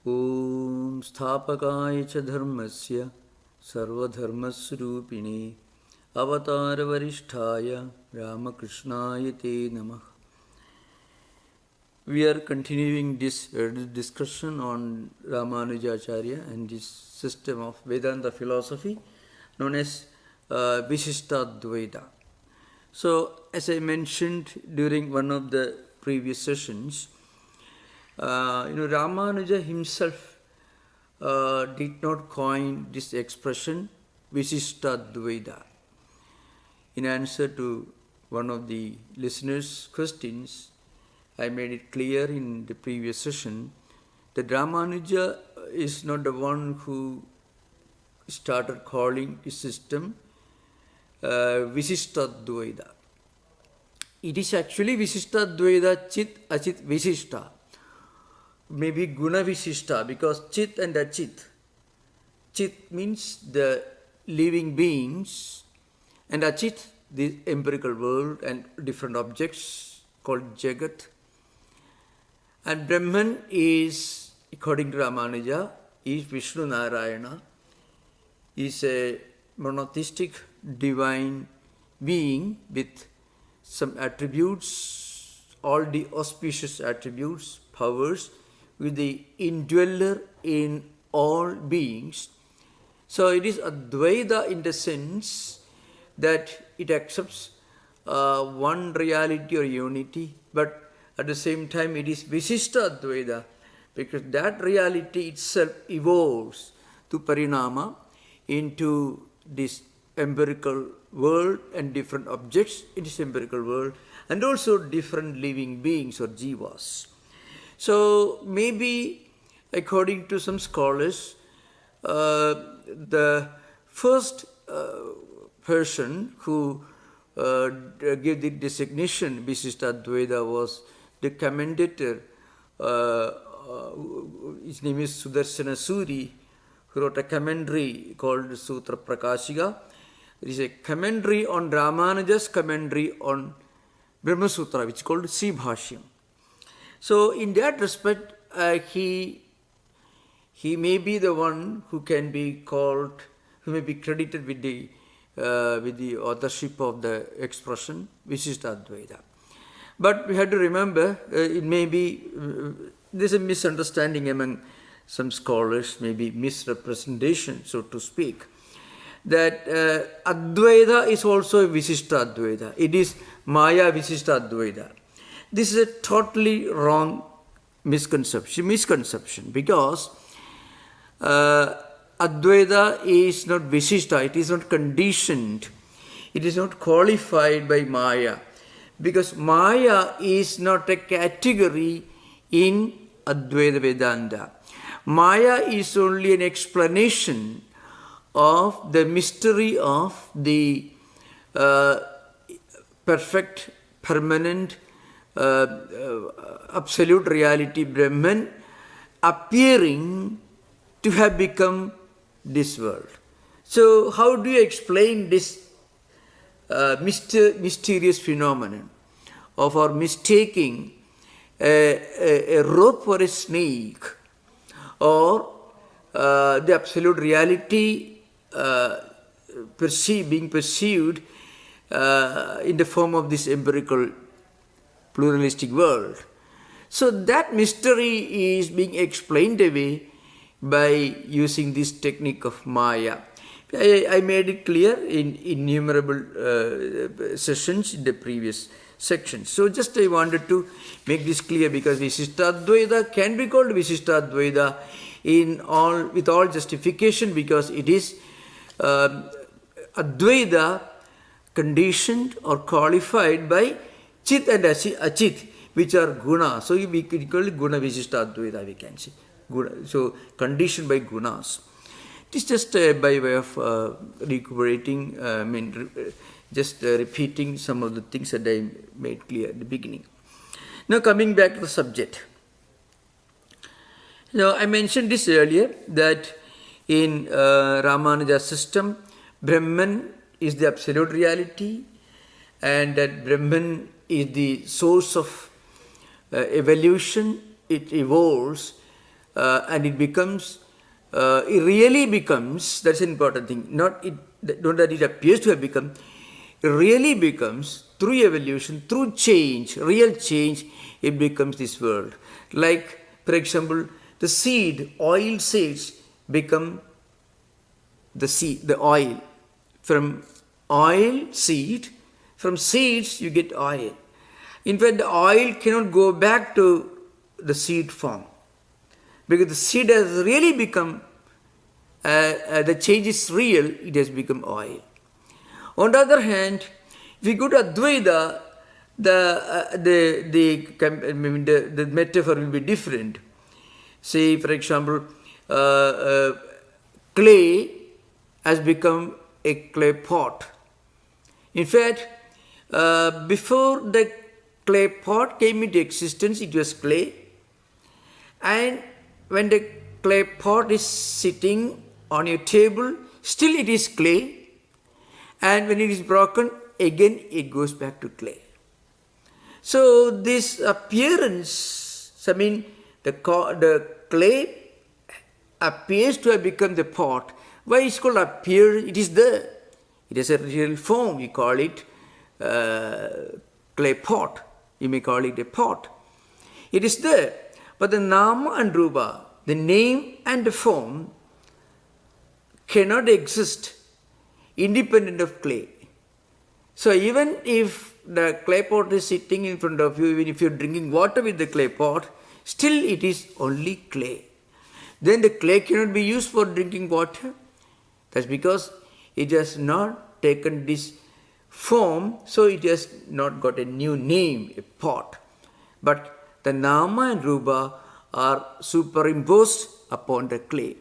Om Sthapakaya cha dharmasya sarvadharmasrupine avatar varishtaya Ramakrishnaya te namah. We are continuing this discussion on Ramanujacharya and this system of Vedanta philosophy known as Vishishtadvaita. So, as I mentioned during one of the previous sessions, Ramanuja himself did not coin this expression Vishishtadvaita. In answer to one of the listeners' questions, I made it clear in the previous session that Ramanuja is not the one who started calling his system Vishishtadvaita. It is actually Vishishtadvaita Chit Achit Vishishta. Maybe Guna Vishishta, because Chit and Achit. Chit means the living beings, and Achit, the empirical world and different objects called Jagat. And Brahman is, according to Ramanuja, is Vishnu Narayana, is a monotheistic divine being with some attributes, all the auspicious attributes, powers, with the indweller in all beings. So it is Advaita in the sense that it accepts one reality or unity, but at the same time it is Visishta Advaita, because that reality itself evolves to Parinama into this empirical world and different objects in this empirical world, and also different living beings or jivas. So maybe, according to some scholars, the first person who gave the designation Vishishtadvaita was the commentator. His name is Sudarshana Suri, who wrote a commentary called Sutra Prakashika. It is a commentary on Ramanuja's commentary on Brahma Sutra, which is called Sibhashyam. So in that respect, he may be the one who can be called, who may be credited with the authorship of the expression Vishishtadvaita. But we have to remember, it may be, there's a misunderstanding among some scholars, maybe misrepresentation, so to speak, that Advaita is also Vishishtadvaita. It is Maya Vishishtadvaita. This is a totally wrong misconception, because Advaita is not Vishishta, it is not conditioned, it is not qualified by Maya, because Maya is not a category in Advaita Vedanta. Maya is only an explanation of the mystery of the perfect, permanent, absolute reality Brahman appearing to have become this world. So how do you explain this mysterious phenomenon of our mistaking a rope for a snake, or the absolute reality being perceived in the form of this empirical pluralistic world? So that mystery is being explained away by using this technique of Maya. I made it clear in innumerable sessions in the previous section. So just I wanted to make this clear, because Vishishtadvaita can be called Vishishtadvaita with all justification, because it is Advaita conditioned or qualified by Chit and Achit, which are Guna. So we could call it Guna Vishishtadvaita, we can say. Guna. So conditioned by Gunas. It is just by way of recuperating, repeating some of the things that I made clear at the beginning. Now coming back to the subject. Now I mentioned this earlier, that in Ramanuja's system, Brahman is the absolute reality, and that Brahman is the source of evolution. It evolves and it becomes, it really becomes, that's an important thing, not that it appears to have become, it really becomes, through evolution, through change, real change, it becomes this world. Like, for example, the seed, oil seeds become the seed, the oil. From oil, seed, from seeds you get oil. In fact, the oil cannot go back to the seed form, because the seed has really become, the change is real, it has become oil. On the other hand, if you go to Advaita, the metaphor will be different. Say, for example, clay has become a clay pot. In fact, before the clay pot came into existence, it was clay. And when the clay pot is sitting on your table, still it is clay. And when it is broken, again it goes back to clay. So this appearance, I mean, the clay appears to have become the pot. Why it's called appearance? It is there. It is a real form. You call it clay pot. You may call it a pot. It is there. But the nama and rupa, the name and the form, cannot exist independent of clay. So even if the clay pot is sitting in front of you, even if you're drinking water with the clay pot, still it is only clay. Then the clay cannot be used for drinking water. That's because it has not taken this form, so it has not got a new name, a pot. But the nama and rupa are superimposed upon the clay.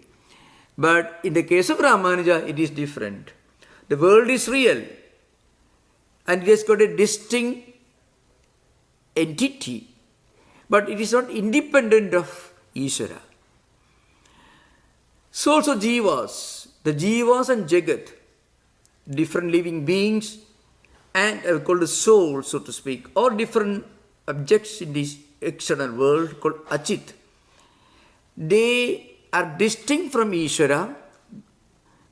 But in the case of Ramanuja, it is different. The world is real, and it has got a distinct entity, but it is not independent of Ishvara. So also jivas, the jivas and jagat, different living beings, and called the soul, so to speak, or different objects in this external world called achit. They are distinct from Ishvara,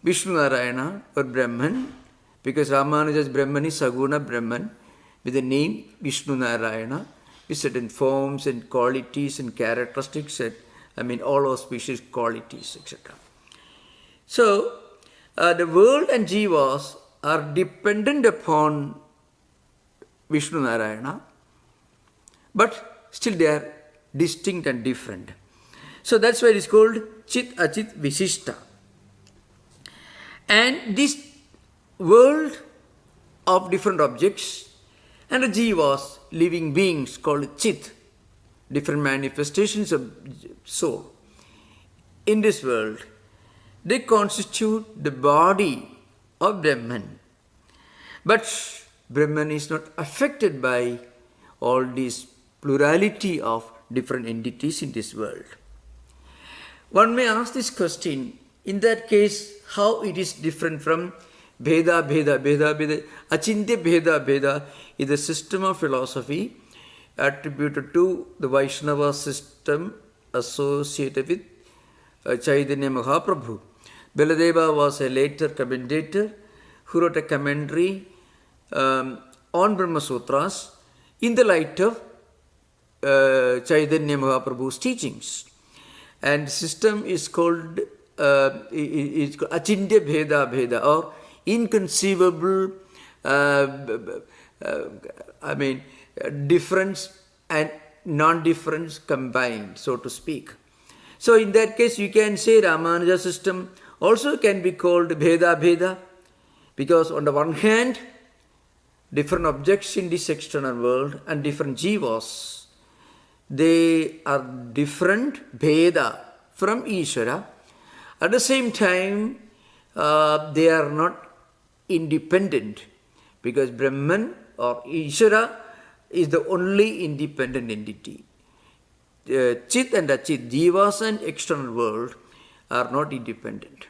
Vishnu Narayana or Brahman, because Ramanuja's Brahman is Saguna Brahman with the name Vishnu Narayana, with certain forms and qualities and characteristics, and all auspicious qualities, etc. So, the world and jivas are dependent upon Vishnu Narayana, but still they are distinct and different. So that's why it is called Chit Achit Vishishta. And this world of different objects and the jivas, living beings called Chit, different manifestations of soul, in this world, they constitute the body of Brahman. But Brahman is not affected by all this plurality of different entities in this world. One may ask this question, in that case, how it is different from Bheda, Achintya Bheda is a system of philosophy attributed to the Vaishnava system associated with Chaitanya Mahaprabhu. Baladeva was a later commentator who wrote a commentary on Brahma Sutras in the light of Chaitanya Mahaprabhu's teachings. And the system is called Achintya Bheda or inconceivable difference and non-difference combined, so to speak. So in that case, you can say Ramanuja system also can be called Bheda, because on the one hand, different objects in this external world and different jivas, they are different, Bheda, from Ishvara. At the same time, they are not independent, because Brahman or Ishvara is the only independent entity. Chit and Achit, jivas and external world, are not independent.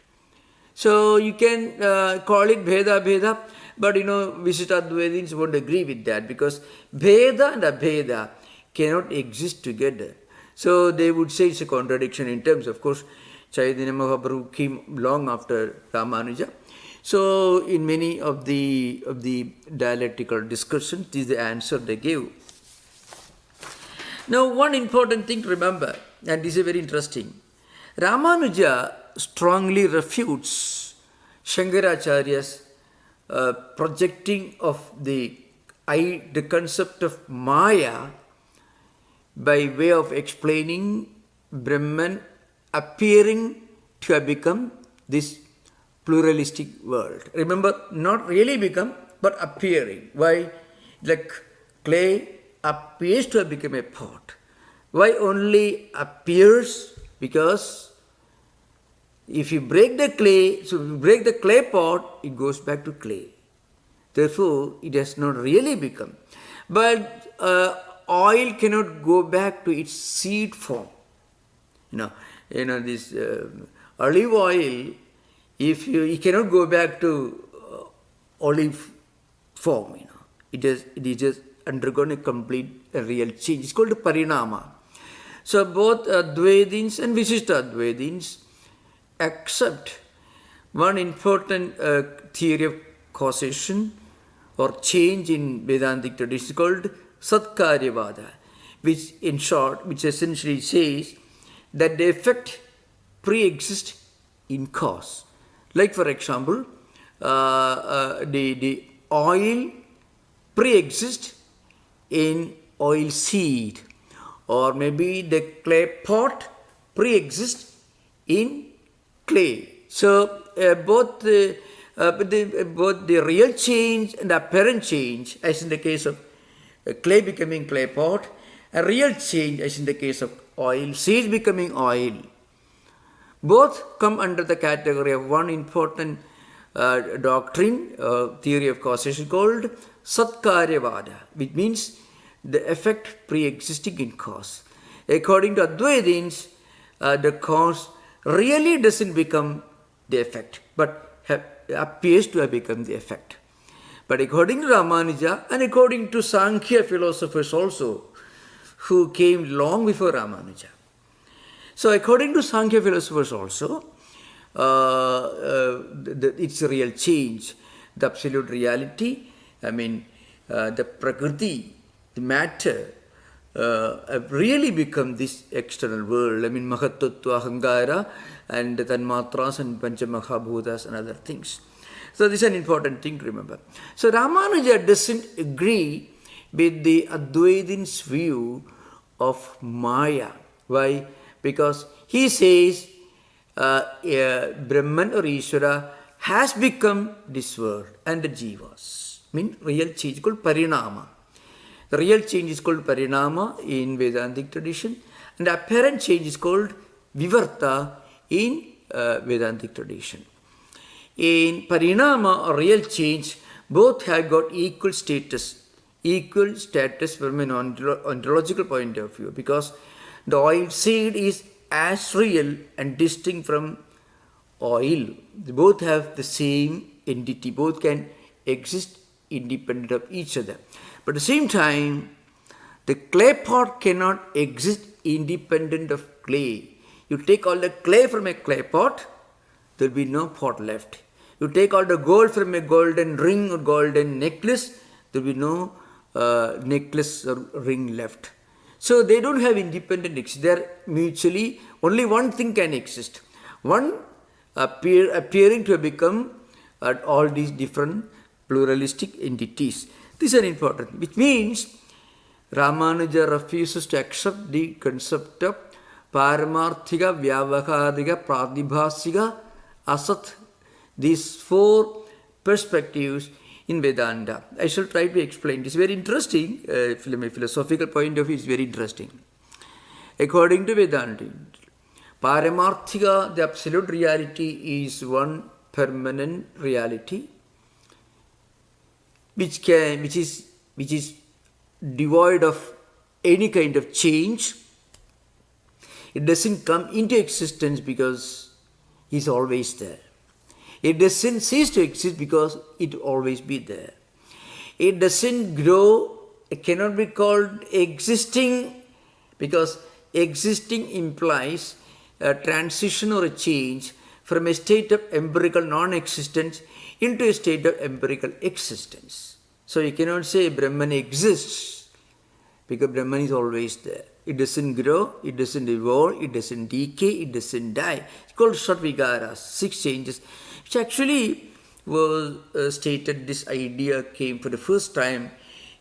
So you can call it Bheda, but Vishishtadvaitins won't agree with that, because Bheda and Abheda cannot exist together. So they would say it's a contradiction in terms. Of course, Chaitanya Mahaprabhu came long after Ramanuja. So in many of the dialectical discussions, this is the answer they gave. Now, one important thing to remember, and this is very interesting. Ramanuja strongly refutes Shankaracharya's projecting of the concept of Maya by way of explaining Brahman appearing to have become this pluralistic world. Remember, not really become, but appearing. Why? Like clay appears to have become a pot. Why only appears? Because if you break the clay, so if you break the clay pot, it goes back to clay. Therefore, it has not really become. But oil cannot go back to its seed form. This olive oil, it cannot go back to olive form. It is just undergone a complete real change. It's called parinama. So both Advaitins and Vishishtadvaitins accept one important theory of causation or change in Vedantic tradition called Satkaryavada, which in short, which essentially says that the effect pre-exists in cause. Like for example, the oil pre-exists in oil seed, or maybe the clay pot pre-exists in clay. So both the real change and apparent change, as in the case of clay becoming clay pot, a real change, as in the case of oil seeds becoming oil, both come under the category of one important doctrine, theory of causation called Satkaryavada, which means the effect pre-existing in cause. According to Advaitins, the cause really doesn't become the effect, but appears to have become the effect. But according to Ramanuja and according to Sankhya philosophers also, who came long before Ramanuja. So according to Sankhya philosophers also, it's a real change. The absolute reality, the prakriti, the matter, have really become this external world. Mahattatva, Ahankara, and the Tanmatras and Panchamahabhutas and other things. So this is an important thing to remember. So Ramanuja doesn't agree with the Advaitin's view of Maya. Why? Because he says Brahman or Ishvara has become this world and the jivas. Real change called parinama. The real change is called parinama in Vedantic tradition, and the apparent change is called vivarta in Vedantic tradition. In parinama or real change, both have got equal status from an ontological point of view, because the oil seed is as real and distinct from oil. They both have the same entity, both can exist independent of each other. But at the same time, the clay pot cannot exist independent of clay. You take all the clay from a clay pot, there will be no pot left. You take all the gold from a golden ring or golden necklace, there will be no necklace or ring left. So they don't have independent existence. They are mutually, only one thing can exist. One appearing to have become all these different pluralistic entities. This is an important, which means Ramanuja refuses to accept the concept of Paramarthika, Vyavaharika, Pradibhasika, Asat. These four perspectives in Vedanta. I shall try to explain. This is very interesting. From a philosophical point of view, it's very interesting. According to Vedanta, Paramarthika, the absolute reality, is one permanent reality, which is devoid of any kind of change. It doesn't come into existence because it's always there. It doesn't cease to exist because it will always be there. It doesn't grow. It cannot be called existing because existing implies a transition or a change from a state of empirical non-existence into a state of empirical existence. So you cannot say Brahman exists, because Brahman is always there. It doesn't grow, it doesn't evolve, it doesn't decay, it doesn't die. It's called Shatvigaras, 6 changes, which actually was stated. This idea came for the first time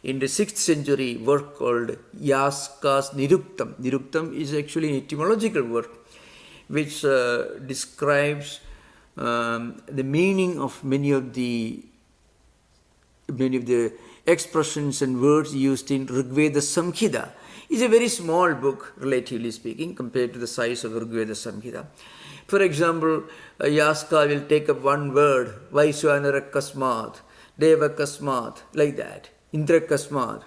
in the 6th century work called Yaska's Niruktam. Niruktam is actually an etymological work which describes the meaning of many of the expressions and words used in Rigveda Samhita. It's a very small book, relatively speaking, compared to the size of Rigveda Samhita. For example, Yaska will take up one word, Vaishwanara Kasmat, Deva Kasmat, like that, Indra Kasmat.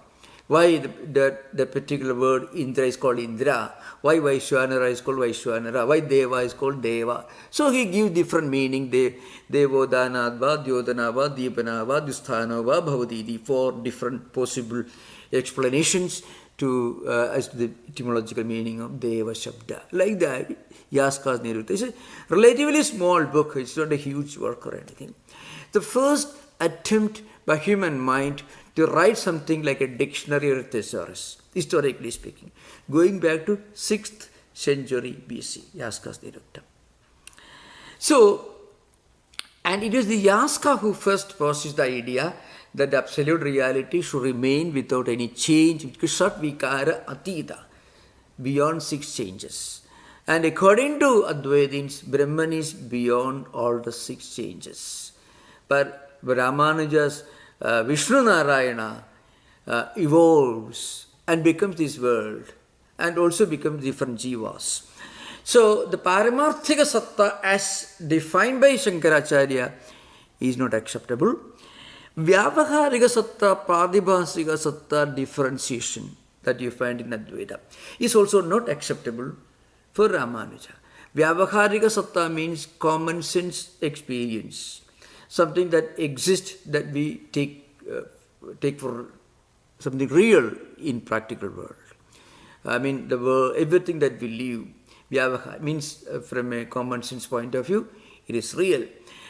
Why the particular word Indra is called Indra? Why Vaishwanara is called Vaishwanara? Why Deva is called Deva? So he gives different meaning. Devodhanadva, Dyodhanava, Deepanava, Dusthanava, Bhavadidi. 4 different possible explanations as to the etymological meaning of Deva Shabda. Like that, Yaska's Nirukta. It's a relatively small book. It's not a huge work or anything. The first attempt by human mind to write something like a dictionary or a thesaurus, historically speaking, going back to 6th century BC, Yaska's Nirukta. So, and it is the Yaska who first posits the idea that the absolute reality should remain without any change, because Shat Vikara Atita, beyond 6 changes. And according to Advaitins, Brahman is beyond all the 6 changes. But Ramanuja's Vishnu Narayana evolves and becomes this world, and also becomes different jivas. So the Paramarthika Satta as defined by Shankaracharya is not acceptable. Vyavaharika Satta, Pradibhasika Satta differentiation that you find in Advaita is also not acceptable for Ramanuja. Vyavaharika Satta means common sense experience, something that exists, that we take for something real in practical world. I mean, the world, everything that we live, Vyavahar means from a common sense point of view, it is real.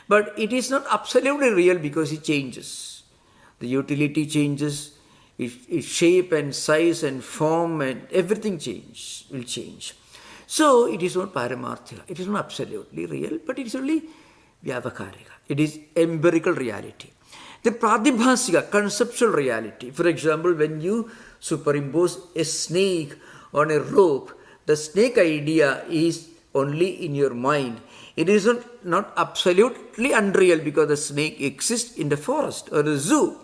But it is not absolutely real because it changes. The utility changes, its shape and size and form and everything will change. So it is not Paramarthika. It is not absolutely real, but it is only Vyavakarika. It is empirical reality. The Pradibhasika, conceptual reality. For example, when you superimpose a snake on a rope, the snake idea is only in your mind. It is not absolutely unreal because the snake exists in the forest or the zoo.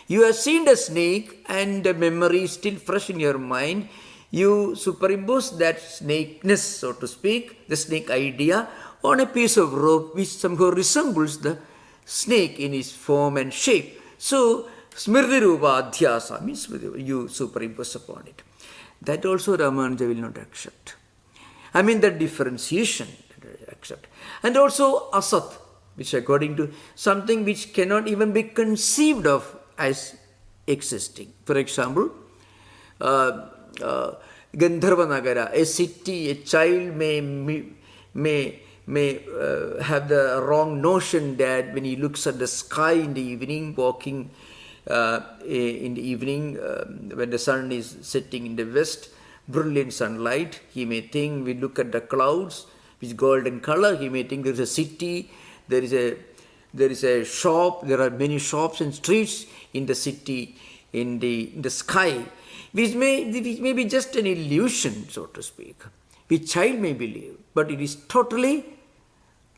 You have seen the snake and the memory is still fresh in your mind. You superimpose that snakeness, so to speak, the snake idea, on a piece of rope which somehow resembles the snake in its form and shape. So, Smriti Rupa Adhyasa means you superimpose upon it. That also Ramanuja will not accept. I mean, that differentiation accept. And also Asat, which according to something which cannot even be conceived of as existing. For example, Gandharva Nagara, a city, a child may have the wrong notion that when he looks at the sky in the evening, walking in the evening, when the sun is setting in the west, brilliant sunlight, he may think, we look at the clouds, which golden color, he may think there is a city, there is a shop, there are many shops and streets in the city, in the sky, which may be just an illusion, so to speak, which child may believe, but it is totally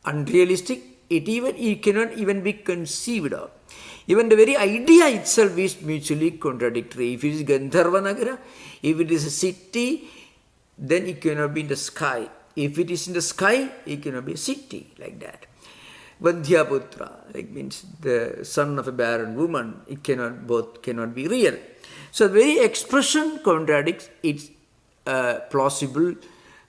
unrealistic. It cannot even be conceived of. Even the very idea itself is mutually contradictory. If it is Gandharva Nagara, if it is a city, then it cannot be in the sky. If it is in the sky, it cannot be a city, like that. Vandhyaputra, like means the son of a barren woman, both cannot be real. So the very expression contradicts its plausible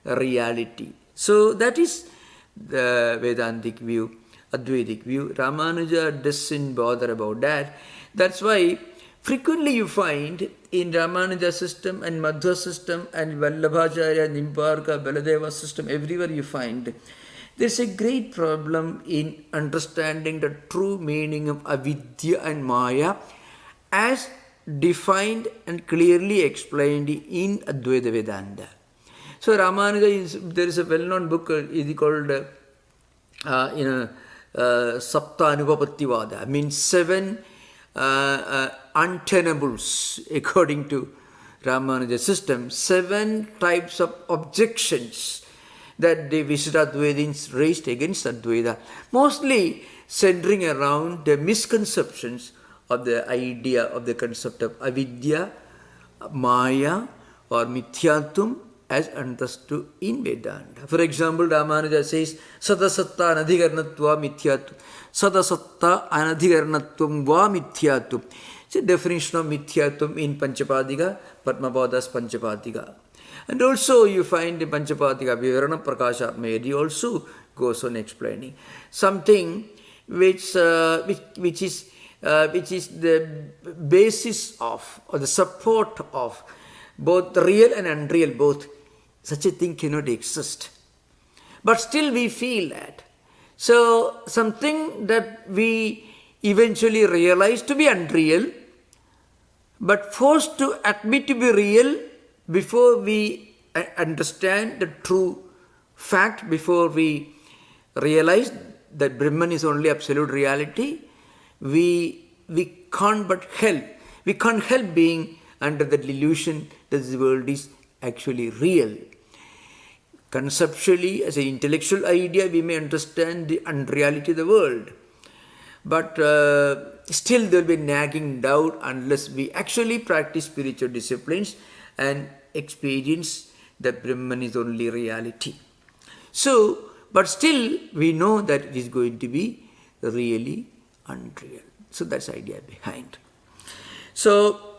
reality. So that is the Vedantic view, Advaitic view. Ramanuja doesn't bother about that. That's why Frequently you find in Ramanuja system and Madhva system and Vallabhacharya, Nimbarka, Baladeva system, everywhere you find, there's a great problem in understanding the true meaning of avidya and maya as defined and clearly explained in Advaita Vedanta. So Ramanuja, there is a well-known book called Sapta Anupapattivada, means 7 untenables according to Ramanuja system, 7 types of objections that the Vishishtadvaitins raised against Advaita, mostly centering around the misconceptions of the idea of the concept of avidya, maya or mithyatvam as understood in Vedanta. For example, Ramanuja says, Sadasatta anadhikarnatva mithyatvam. Sadasatta anadhikarnatvam va mithyatvam. It's a definition of mithyatvam in Panchapadika, Padmapada's Panchapadika. And also you find in Panchapadika, Vivarana Prakashatmayadi also goes on explaining something which is the basis of, or the support of both real and unreal, both. Such a thing cannot exist. But still we feel that. So something that we eventually realize to be unreal, but forced to admit to be real before we understand the true fact, before we realize that Brahman is only absolute reality, we can't but help. We can't help being under the delusion that this world is actually real. Conceptually, as an intellectual idea, we may understand the unreality of the world. But still there will be nagging doubt unless we actually practice spiritual disciplines and experience that Brahman is only reality. So, but still we know that it is going to be really unreal. So that's the idea behind. So,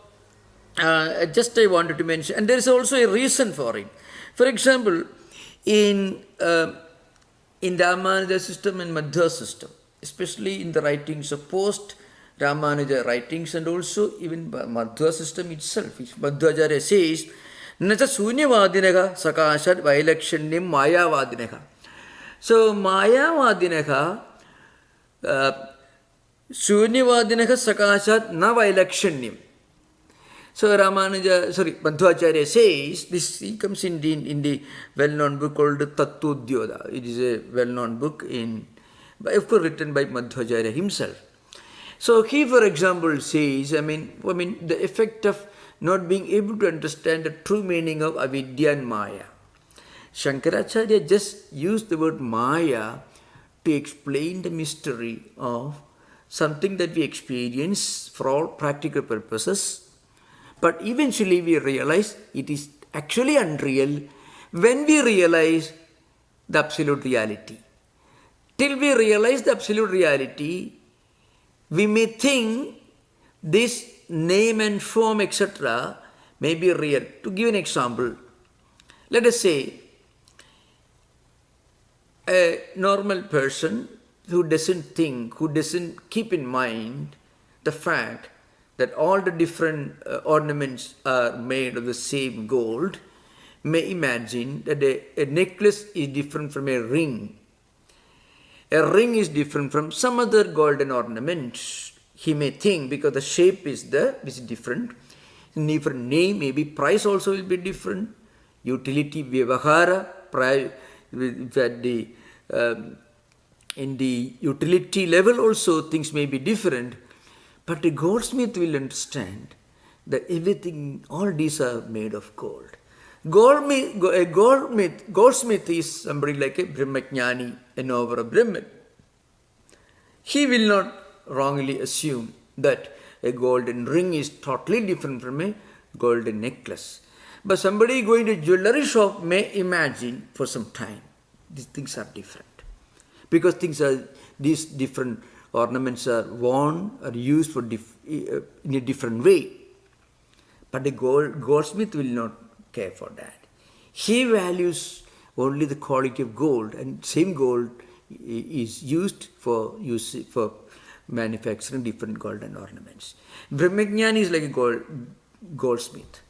just I wanted to mention, and there is also a reason for it. For example, in Ramanuja system and Madhva system, especially in the writings of post-Ramanuja writings and also even Madhva system itself, Madhvacharya says, Nacha sunyavadinaha sakashat vailakshanyam mayavadinaha. So, mayavadinaha, sunyavadinaha sakashat na vailakshanyam. So Madhvacharya says, this he comes in the well-known book called Tattvodyoda. It is a well-known book of course written by Madhvacharya himself. So he, for example, says, I mean the effect of not being able to understand the true meaning of avidya and maya. Shankaracharya just used the word maya to explain the mystery of something that we experience for all practical purposes. But eventually we realize it is actually unreal when we realize the absolute reality. Till we realize the absolute reality, we may think this name and form, etc. may be real. To give an example, let us say a normal person who doesn't keep in mind the fact that all the different ornaments are made of the same gold, may imagine that a necklace is different from a ring. A ring is different from some other golden ornament. He may think because the shape is different, different name, maybe price also will be different, utility, vyavahara, in the utility level also things may be different. But a goldsmith will understand that everything, all these are made of gold. Goldsmith is somebody like a Brahmajnani, a knower of Brahman. He will not wrongly assume that a golden ring is totally different from a golden necklace. But somebody going to a jewelry shop may imagine for some time these things are different. Because these different ornaments are worn or used for in a different way. But the goldsmith will not care for that. He values only the quality of gold, and same gold is used for manufacturing different golden ornaments. Brahmajnani is like a goldsmith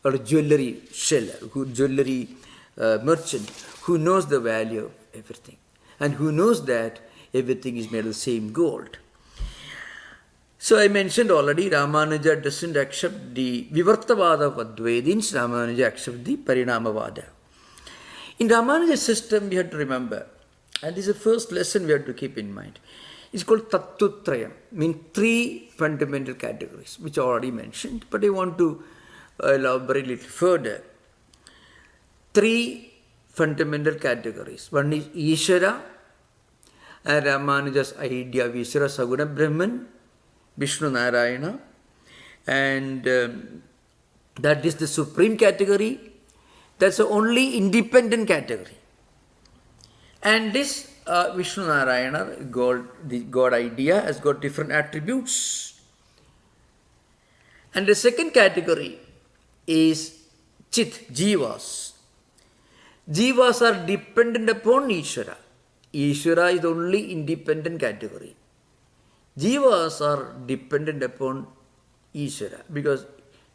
or a jewelry seller, jewelry merchant who knows the value of everything and who knows that everything is made of the same gold. So I mentioned already, Ramanuja doesn't accept the Vivartavada of Advaitins, Ramanuja accepts the Parinamavada. In Ramanuja's system, we have to remember, and this is the first lesson we have to keep in mind. It's called Tattvatrayam, means three fundamental categories, which I already mentioned, but I want to elaborate a little further. Three fundamental categories. One is Ishvara, and Ramanuja's idea of Ishvara, Saguna Brahman, Vishnu Narayana, and that is the supreme category. That's the only independent category. And this Vishnu Narayana, the God idea, has got different attributes. And the second category is Chit, Jivas. Jivas are dependent upon Ishvara. Ishvara is the only independent category. Jivas are dependent upon Ishvara because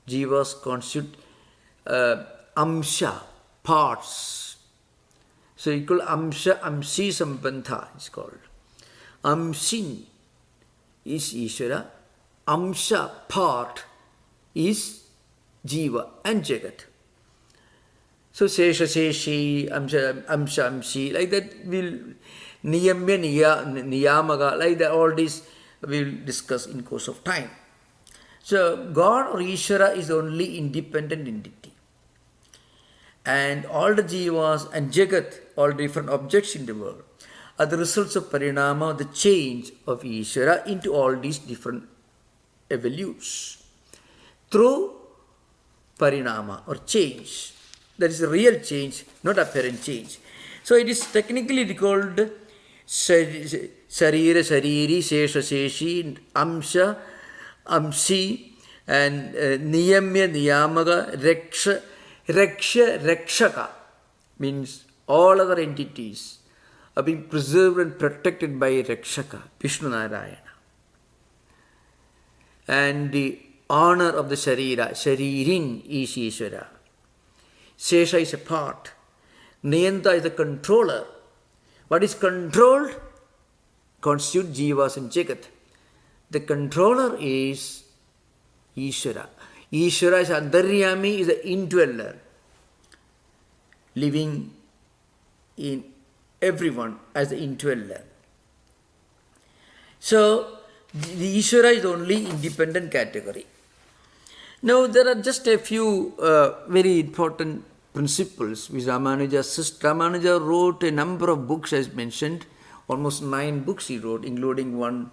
Jivas constitute Amsha, parts. So you call Amsha, Amsi Sambandha, it's called. Amsin is Ishvara, Amsha, part, is Jiva and Jagat. So Sesha, Seshi, Amsha, Amsi, like that will Niyamya, Niyamaga, like that, all this we will discuss in course of time. So God or Ishvara is the only independent entity. And all the jivas and Jagat, all different objects in the world, are the results of parinama, the change of Ishvara into all these different evolutes. Through parinama or change. That is a real change, not apparent change. So it is technically called Sarira, Sariri, Sesha, Seshi, Amsha, Amsi, and Niyamya, Niyamaga, Raksha, Rakshaka, means all other entities are being preserved and protected by Rakshaka, Vishnu Narayana. And the honor of the Sharira, Sharirin is Ishvara. Sesha is a part. Niyanta is the controller. What is controlled constitutes jivas and jagat. The controller is Ishvara. Ishvara is Antaryami, is the indweller, living in everyone as the indweller. So, the Ishvara is the only independent category. Now, there are just a few very important principles which Ramanuja wrote a number of books, as mentioned, almost 9 books he wrote, including one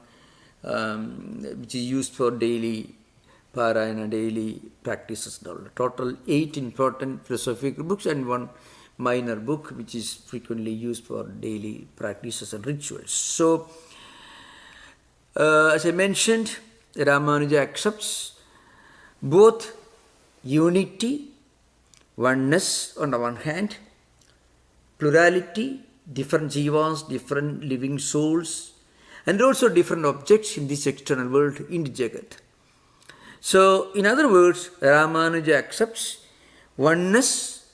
which is used for daily parayana, daily practices. Total 8 important philosophical books and one minor book which is frequently used for daily practices and rituals. So, as I mentioned, Ramanuja accepts both unity, oneness on the one hand, plurality, different jivas, different living souls, and also different objects in this external world, in the Jagat. So, in other words, Ramanuja accepts oneness,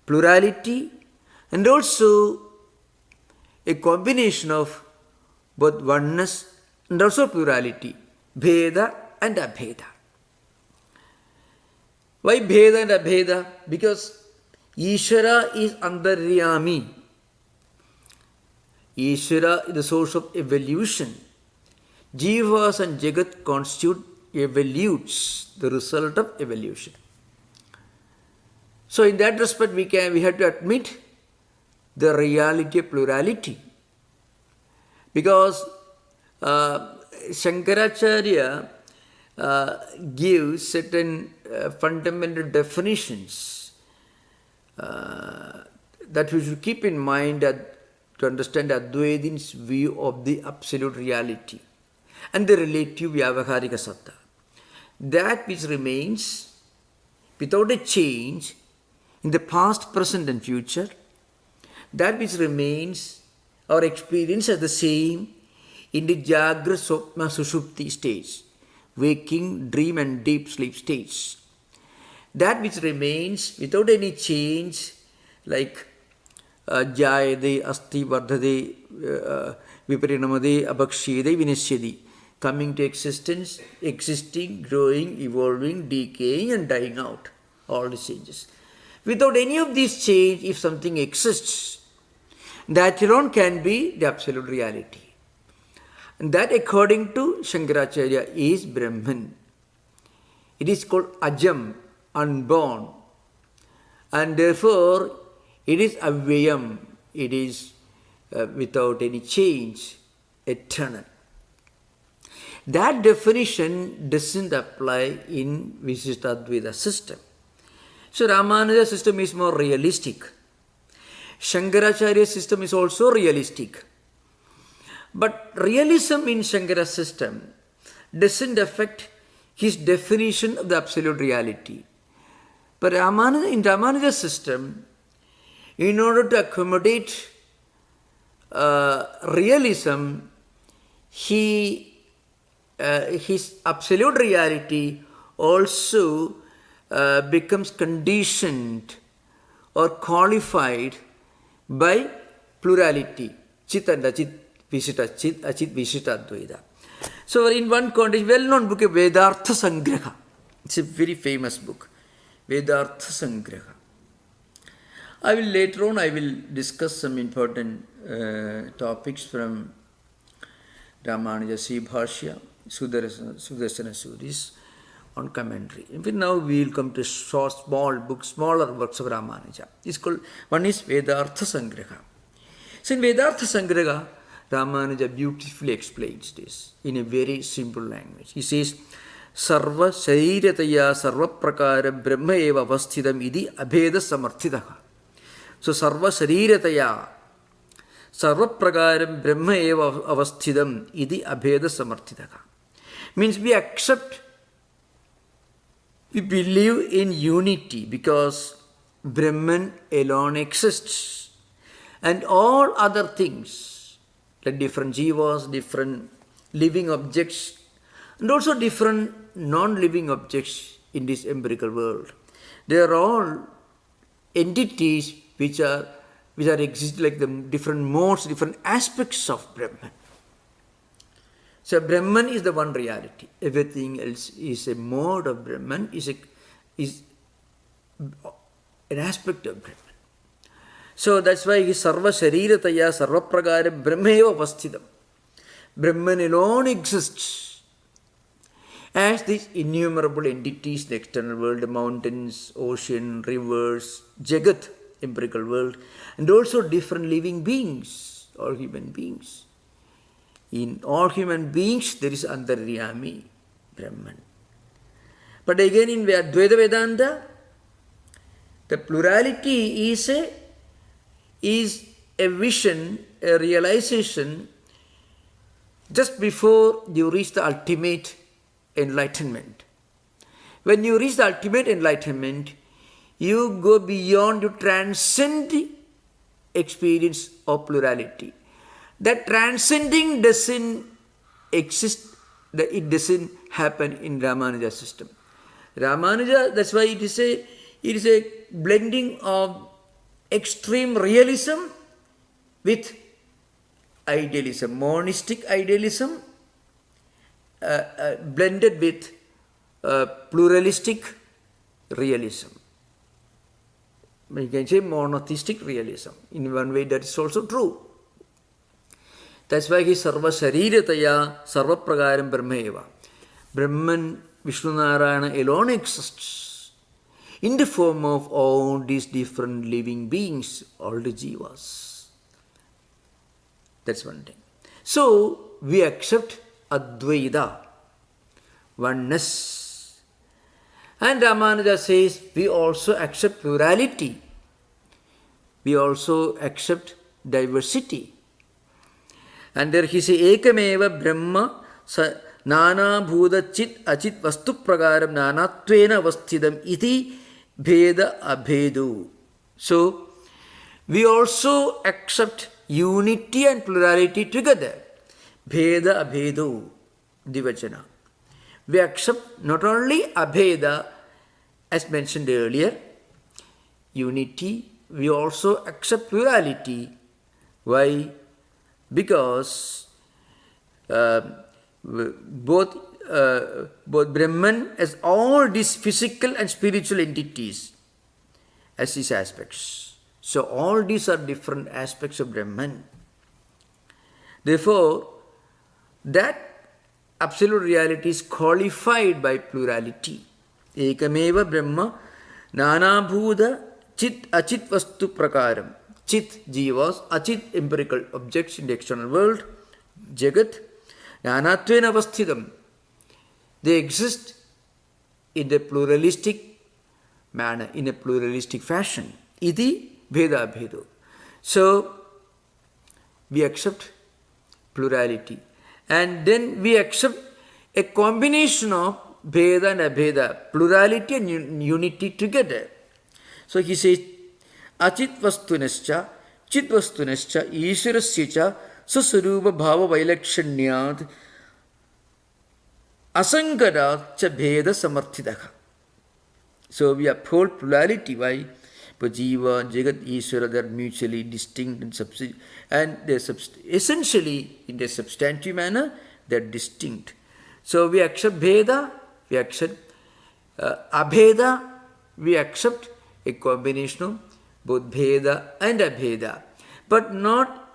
plurality, and also a combination of both oneness and also plurality, Bheda and Abheda. Why Bheda and Abheda? Because Ishvara is Antaryami. Ishvara is the source of evolution. Jivas and Jagat constitute evolutes, the result of evolution. So in that respect, we have to admit the reality of plurality. Because Shankaracharya gives certain fundamental definitions that we should keep in mind to understand Advaitin's view of the absolute reality and the relative Vyavaharika Satta. That which remains without a change in the past, present and future, that which remains our experience as the same in the Jagra, Swapna, Sushupti states, waking, dream and deep sleep states. That which remains without any change, like Jayade, Asti, Vardhade, Viparinamade, Abhakshyade, Vinashyadi, coming to existence, existing, growing, evolving, decaying and dying out. All the changes. Without any of these change, if something exists, that alone can be the absolute reality. And that, according to Shankaracharya, is Brahman. It is called Ajam, unborn. And therefore, it is Avyayam. It is without any change, eternal. That definition doesn't apply in Vishishtadvaita system. So Ramanuja system is more realistic. Shankaracharya system is also realistic. But realism in Shankara's system doesn't affect his definition of the absolute reality. But in Ramanuja's system, in order to accommodate realism, his absolute reality also becomes conditioned or qualified by plurality, Chit and Achit, Vishishtha, Chit, Achit, Vishishtadvaita. So in one context, well-known book, Vedartha Sangraha. It's a very famous book, Vedartha Sangraha. Later on, I will discuss some important topics from Ramanuja Sri Bhashya, Sudarsana Suris on commentary. Now we will come to smaller works of Ramanuja. It's called, one is Vedartha Sangraha. So in Vedartha Sangraha, Ramanuja beautifully explains this in a very simple language. He says, Sarva Sharirataya Sarva Prakara Brahma Eva Avasthidam Idi Abheda Samarthitaha. So Sarva Sharirataya Sarva Prakaram Brahma Eva Avasthidam Idi Abheda Samarthitaha. Means we accept, we believe in unity because Brahman alone exists. And all other things, like different jivas, different living objects, and also different non-living objects in this empirical world, they are all entities which are exist like the different modes, different aspects of Brahman. So Brahman is the one reality. Everything else is a mode of Brahman, is an aspect of Brahman. So that's why he Sarva Sharirataya Sarva Prakaram Brahmeva Avasthidam. Brahman alone exists as these innumerable entities in the external world, the mountains, ocean, rivers, Jagat, empirical world, and also different living beings, all human beings. In all human beings, there is Antaryami, Brahman. But again, in Advaita Vedanta, the plurality is a vision, a realization just before you reach the ultimate enlightenment. When you reach the ultimate enlightenment, you go beyond, you transcend the experience of plurality. That transcending doesn't exist, it doesn't happen in Ramanuja system. Ramanuja, that's why it is a blending of extreme realism with idealism, monistic idealism, blended with pluralistic realism. You can say monotheistic realism. In one way, that is also true. That's why he Sarva Sharirataya Sarva Prakaram Brahmaeva. Brahman, Vishnu Narayana alone exists in the form of all these different living beings, all the jivas. That's one thing. So, we accept Advaita, oneness. And Ramanuja says, we also accept plurality. We also accept diversity. And there he says, Ekameva Brahma Nana Bhuda Chit Achit Vastu Prakaram Nanatvena Avasthidam Iti Bheda Abhedu. So, we also accept unity and plurality together. Bheda abhedo divachana. We accept not only abheda, as mentioned earlier, unity, we also accept plurality. Why? Because both Brahman has all these physical and spiritual entities as his aspects. So all these are different aspects of Brahman. Therefore, that absolute reality is qualified by plurality. Ekameva Brahma nanabhuda chit achit vastu prakaram. Chit jivas, achit empirical objects in the external world, jagat, nanatvena avasthidam. They exist in a pluralistic manner, in a pluralistic fashion. Iti bheda bhedo. So, we accept plurality. And then we accept a combination of bheda and abheda, plurality and unity together. So he says, achit vastunascha, chit vastunascha, ishwarasya susarupa bhava vailakshanyat asangadat cha bheda samarthidaha. So we uphold plurality. Why? But Jiva, Jagat, Ishvara, they are mutually distinct and essentially, in their substantive manner, they are distinct. So we accept Bheda, we accept Abheda, we accept a combination of both Bheda and Abheda, but not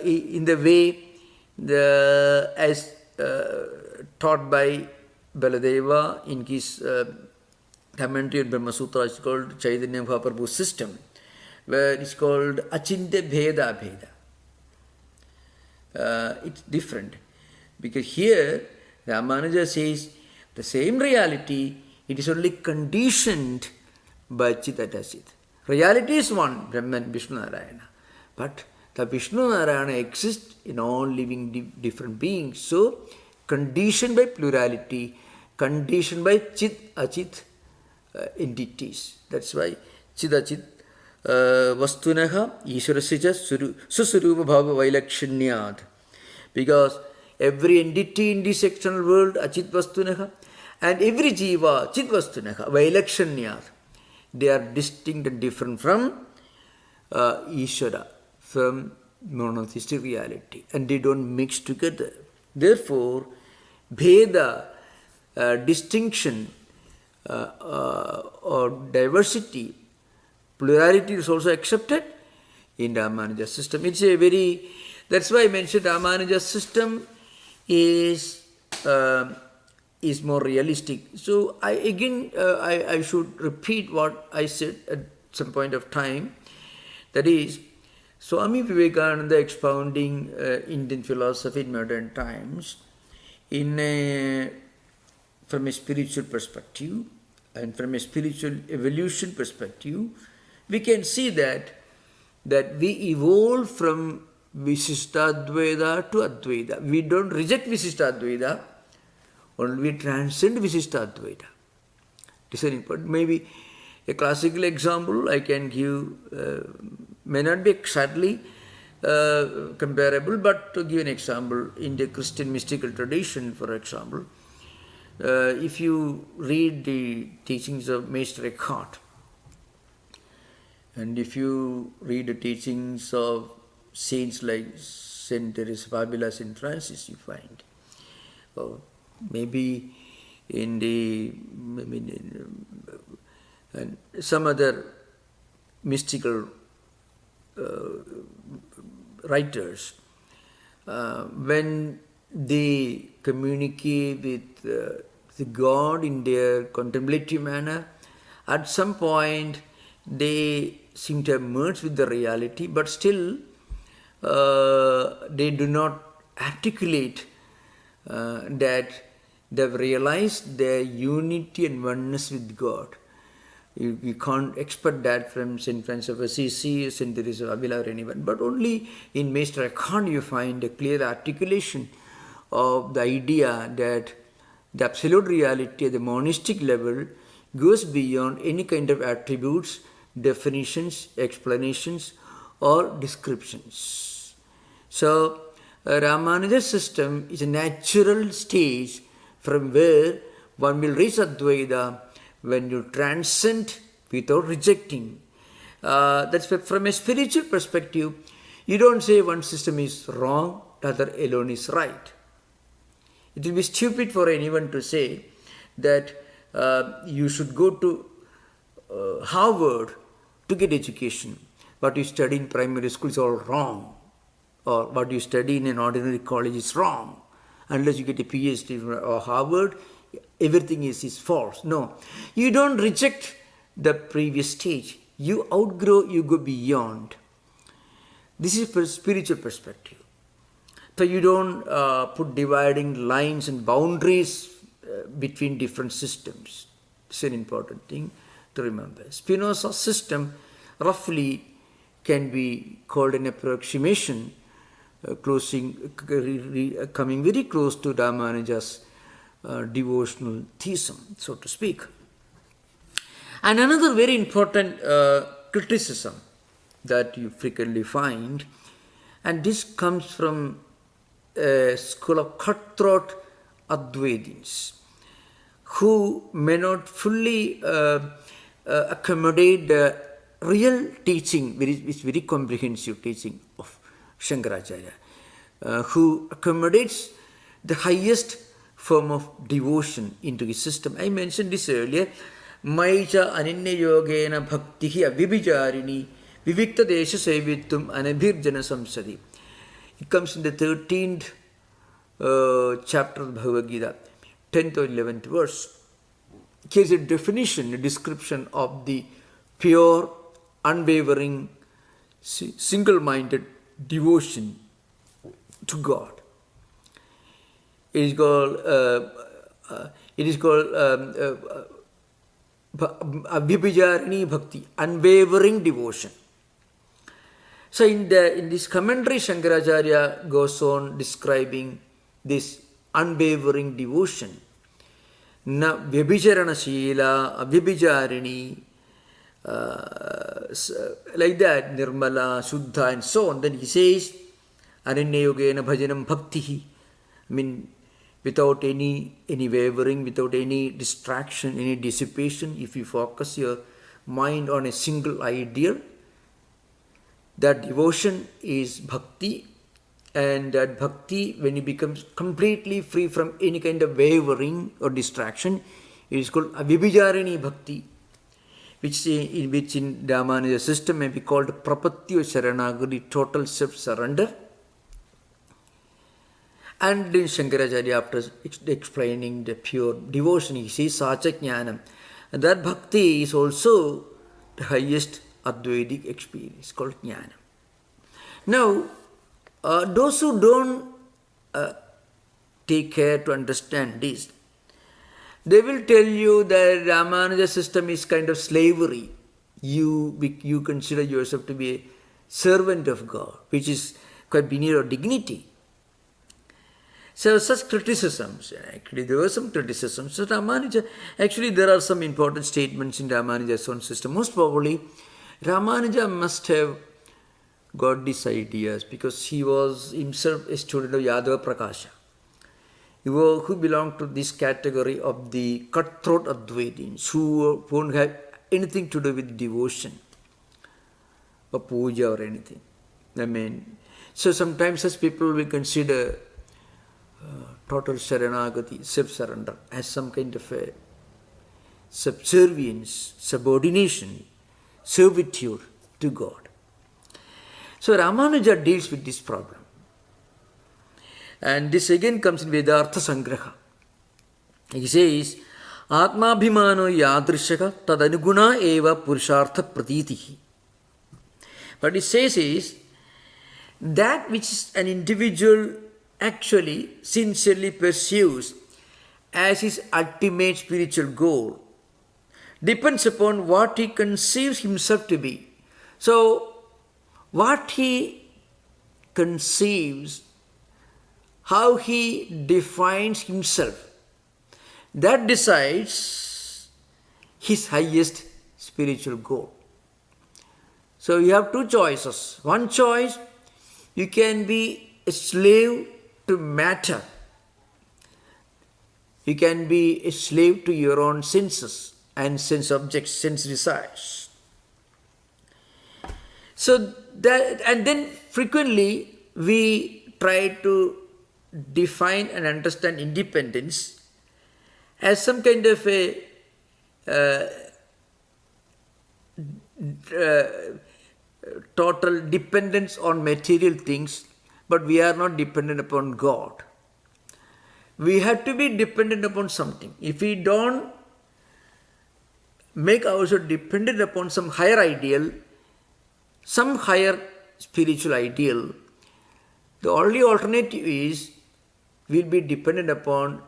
in the way as taught by Baladeva in his commentary on Brahma Sutra. Is called Chaitanya Mahaprabhu's system, where it's called Achintya Bheda Bheda. It's different, because here Ramanuja says the same reality, it is only conditioned by Chit and Achit. Reality is one, Brahman, Vishnu, Narayana. But the Vishnu Narayana exists in all living different beings. So, conditioned by plurality, conditioned by Chit, Achit entities. That's why Chidachit Vastunaha Ishwarasya Susarupa Bhava Vailakshanyad. Because every entity in this external world, Achit Vastunaha, and every Jiva, Chit Vastunaha, Vailakshanyad, they are distinct and different from Ishvara, from monotheistic reality, and they don't mix together. Therefore, Bheda, distinction, or diversity, plurality is also accepted in Ramanuja's system. It's a very, that's why I mentioned Ramanuja's system is more realistic. So I should repeat what I said at some point of time. That is, Swami Vivekananda expounding Indian philosophy in modern times from a spiritual perspective and from a spiritual evolution perspective, we can see that we evolve from Vishishtadvaita to Advaita. We don't reject Vishishtadvaita, only we transcend Vishishtadvaita. This is important. Maybe a classical example I can give, may not be exactly comparable, but to give an example, in the Christian mystical tradition, for example, if you read the teachings of Meister Eckhart, and if you read the teachings of saints like Saint Teresa of Avila, Saint Francis, you find, or maybe in and some other mystical writers, when they communicate with the God in their contemplative manner, at some point they seem to have merged with the reality, but still they do not articulate that they've realized their unity and oneness with God. You can't expect that from St. Francis of Assisi, St. Teresa of Avila, or anyone. But only in Meister Eckhart you find a clear articulation of the idea that the absolute reality at the monistic level goes beyond any kind of attributes, definitions, explanations, or descriptions. So, Ramanuja system is a natural stage from where one will reach Advaita when you transcend without rejecting. That's why from a spiritual perspective, you don't say one system is wrong, the other alone is right. It will be stupid for anyone to say that you should go to Harvard to get education. What you study in primary school is all wrong. Or what you study in an ordinary college is wrong. Unless you get a PhD or Harvard, everything is false. No. You don't reject the previous stage. You outgrow, you go beyond. This is spiritual perspective. So you don't put dividing lines and boundaries between different systems. It's an important thing to remember. Spinoza's system roughly can be called an approximation, coming very close to Ramanuja's devotional theism, so to speak. And another very important criticism that you frequently find, and this comes from a school of cutthroat Advaitins, who may not fully accommodate the real teaching, it's very comprehensive teaching of Shankaracharya, who accommodates the highest form of devotion into his system. I mentioned this earlier. Maicha ananya yogena bhaktihi avibhijarini vivikta desha sevittum anabhirjana samsadi. It comes in the 13th chapter of Bhagavad Gita, 10th or 11th verse. Here's a definition, a description of the pure, unwavering, single-minded devotion to God. It is called Abhibhijarani Bhakti, unwavering devotion. So in this commentary, Shankaracharya goes on describing this unwavering devotion. Na vyabhicharana shila, abhibhijarini, like that, nirmala, shuddha, and so on. Then he says, ananya yogena bhajanam bhaktihi. I mean, without any wavering, without any distraction, any dissipation, if you focus your mind on a single ideal, that devotion is bhakti. And that bhakti, when it becomes completely free from any kind of wavering or distraction, it is called avibhijarani bhakti, which in Ramanuja system may be called prapatya sharanagati, total self-surrender. And then Shankaracharya, after explaining the pure devotion, he says sacha jnanam. And that bhakti is also the highest Advaitic experience, called jnana. Now, those who don't take care to understand this, they will tell you that Ramanuja system is kind of slavery. You consider yourself to be a servant of God, which is quite beneath your dignity. So such criticisms, actually there were some criticisms. So Ramanuja, actually there are some important statements in Ramanuja's own system. Most probably, Ramanuja must have got these ideas because he was himself a student of Yadava Prakasha, who belonged to this category of the cutthroat Advaitins, who won't have anything to do with devotion or puja or anything. I mean, so sometimes such people will consider total sharanagati, self-surrender, as some kind of a subservience, subordination, servitude to God. So Ramanuja deals with this problem. And this again comes in Vedartha Sangraha. He says, Atmabhimano yadrishaka tadanuguna eva purushartha pratitihi. What he says is, that which is an individual actually sincerely pursues as his ultimate spiritual goal depends upon what he conceives himself to be. So, what he conceives, how he defines himself, that decides his highest spiritual goal. So, you have two choices. One choice, you can be a slave to matter. You can be a slave to your own senses and sense objects, sense desires. So that, and then frequently we try to define and understand independence as some kind of a total dependence on material things, but we are not dependent upon God. We have to be dependent upon something. If we don't make ourselves dependent upon some higher ideal, some higher spiritual ideal, the only alternative is we'll be dependent upon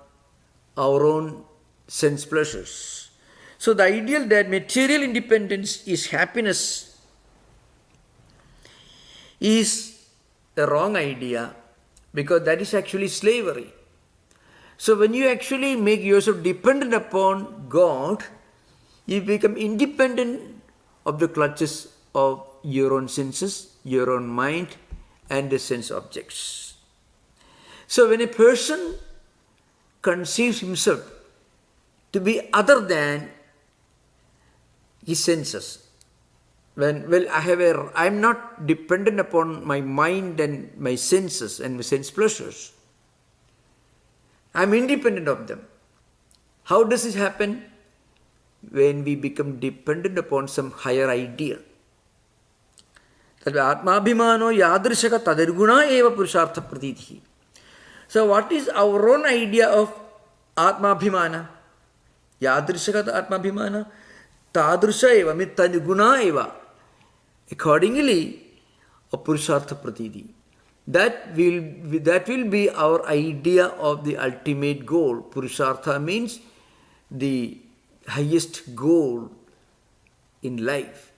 our own sense pleasures. So the ideal that material independence is happiness is a wrong idea, because that is actually slavery. So when you actually make yourself dependent upon God, you become independent of the clutches of your own senses, your own mind, and the sense objects. So when a person conceives himself to be other than his senses, I am not dependent upon my mind and my senses and my sense pleasures. I am independent of them. How does this happen? When we become dependent upon some higher ideal. Atmabhimano yadrishaka tadirguna eva purushartha pratiti. So what is our own idea of Atmabhimana? Yadrishaka Atmabhimana tadrisha eva mittadguna eva. Accordingly, a purushartha pratiti. That will be our idea of the ultimate goal. Purushartha means the highest goal in life.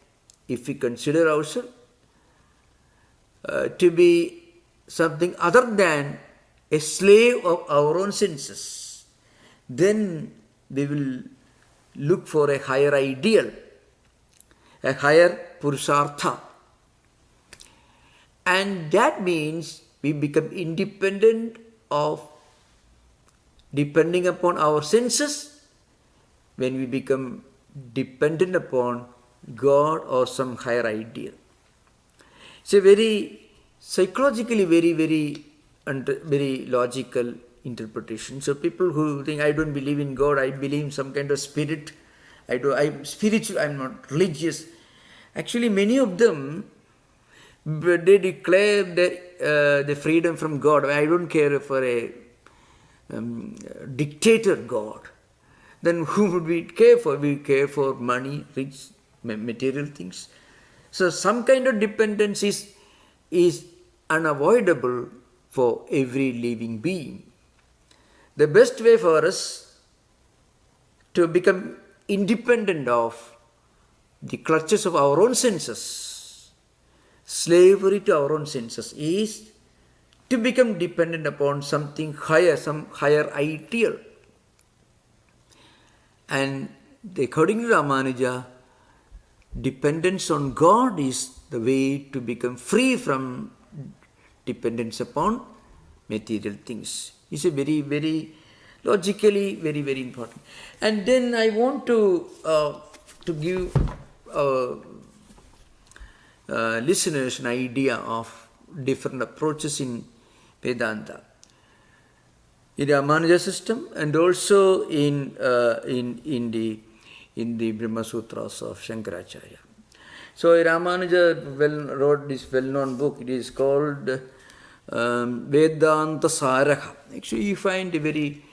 If we consider ourselves to be something other than a slave of our own senses, then we will look for a higher ideal, a higher purushartha. And that means we become independent of depending upon our senses when we become dependent upon God or some higher ideal. It's a very psychologically very logical interpretation. So people who think, I don't believe in God, I believe in some kind of spirit, I'm spiritual, I'm not religious. Actually, many of them, they declare the freedom from God. I don't care for a dictator God. Then who would we care for? We care for money, rich, material things. So some kind of dependence is unavoidable for every living being. The best way for us to become independent of the clutches of our own senses, slavery to our own senses, is to become dependent upon something higher, some higher ideal. And according to Ramanuja, dependence on God is the way to become free from dependence upon material things. It's a very logically very important. And then I want to give listeners an idea of different approaches in Vedanta, in the Ramanuja system, and also in the Brahma Sutras of Shankaracharya. So Ramanuja wrote this well-known book. It is called Vedanta Saraha. Actually, you find a very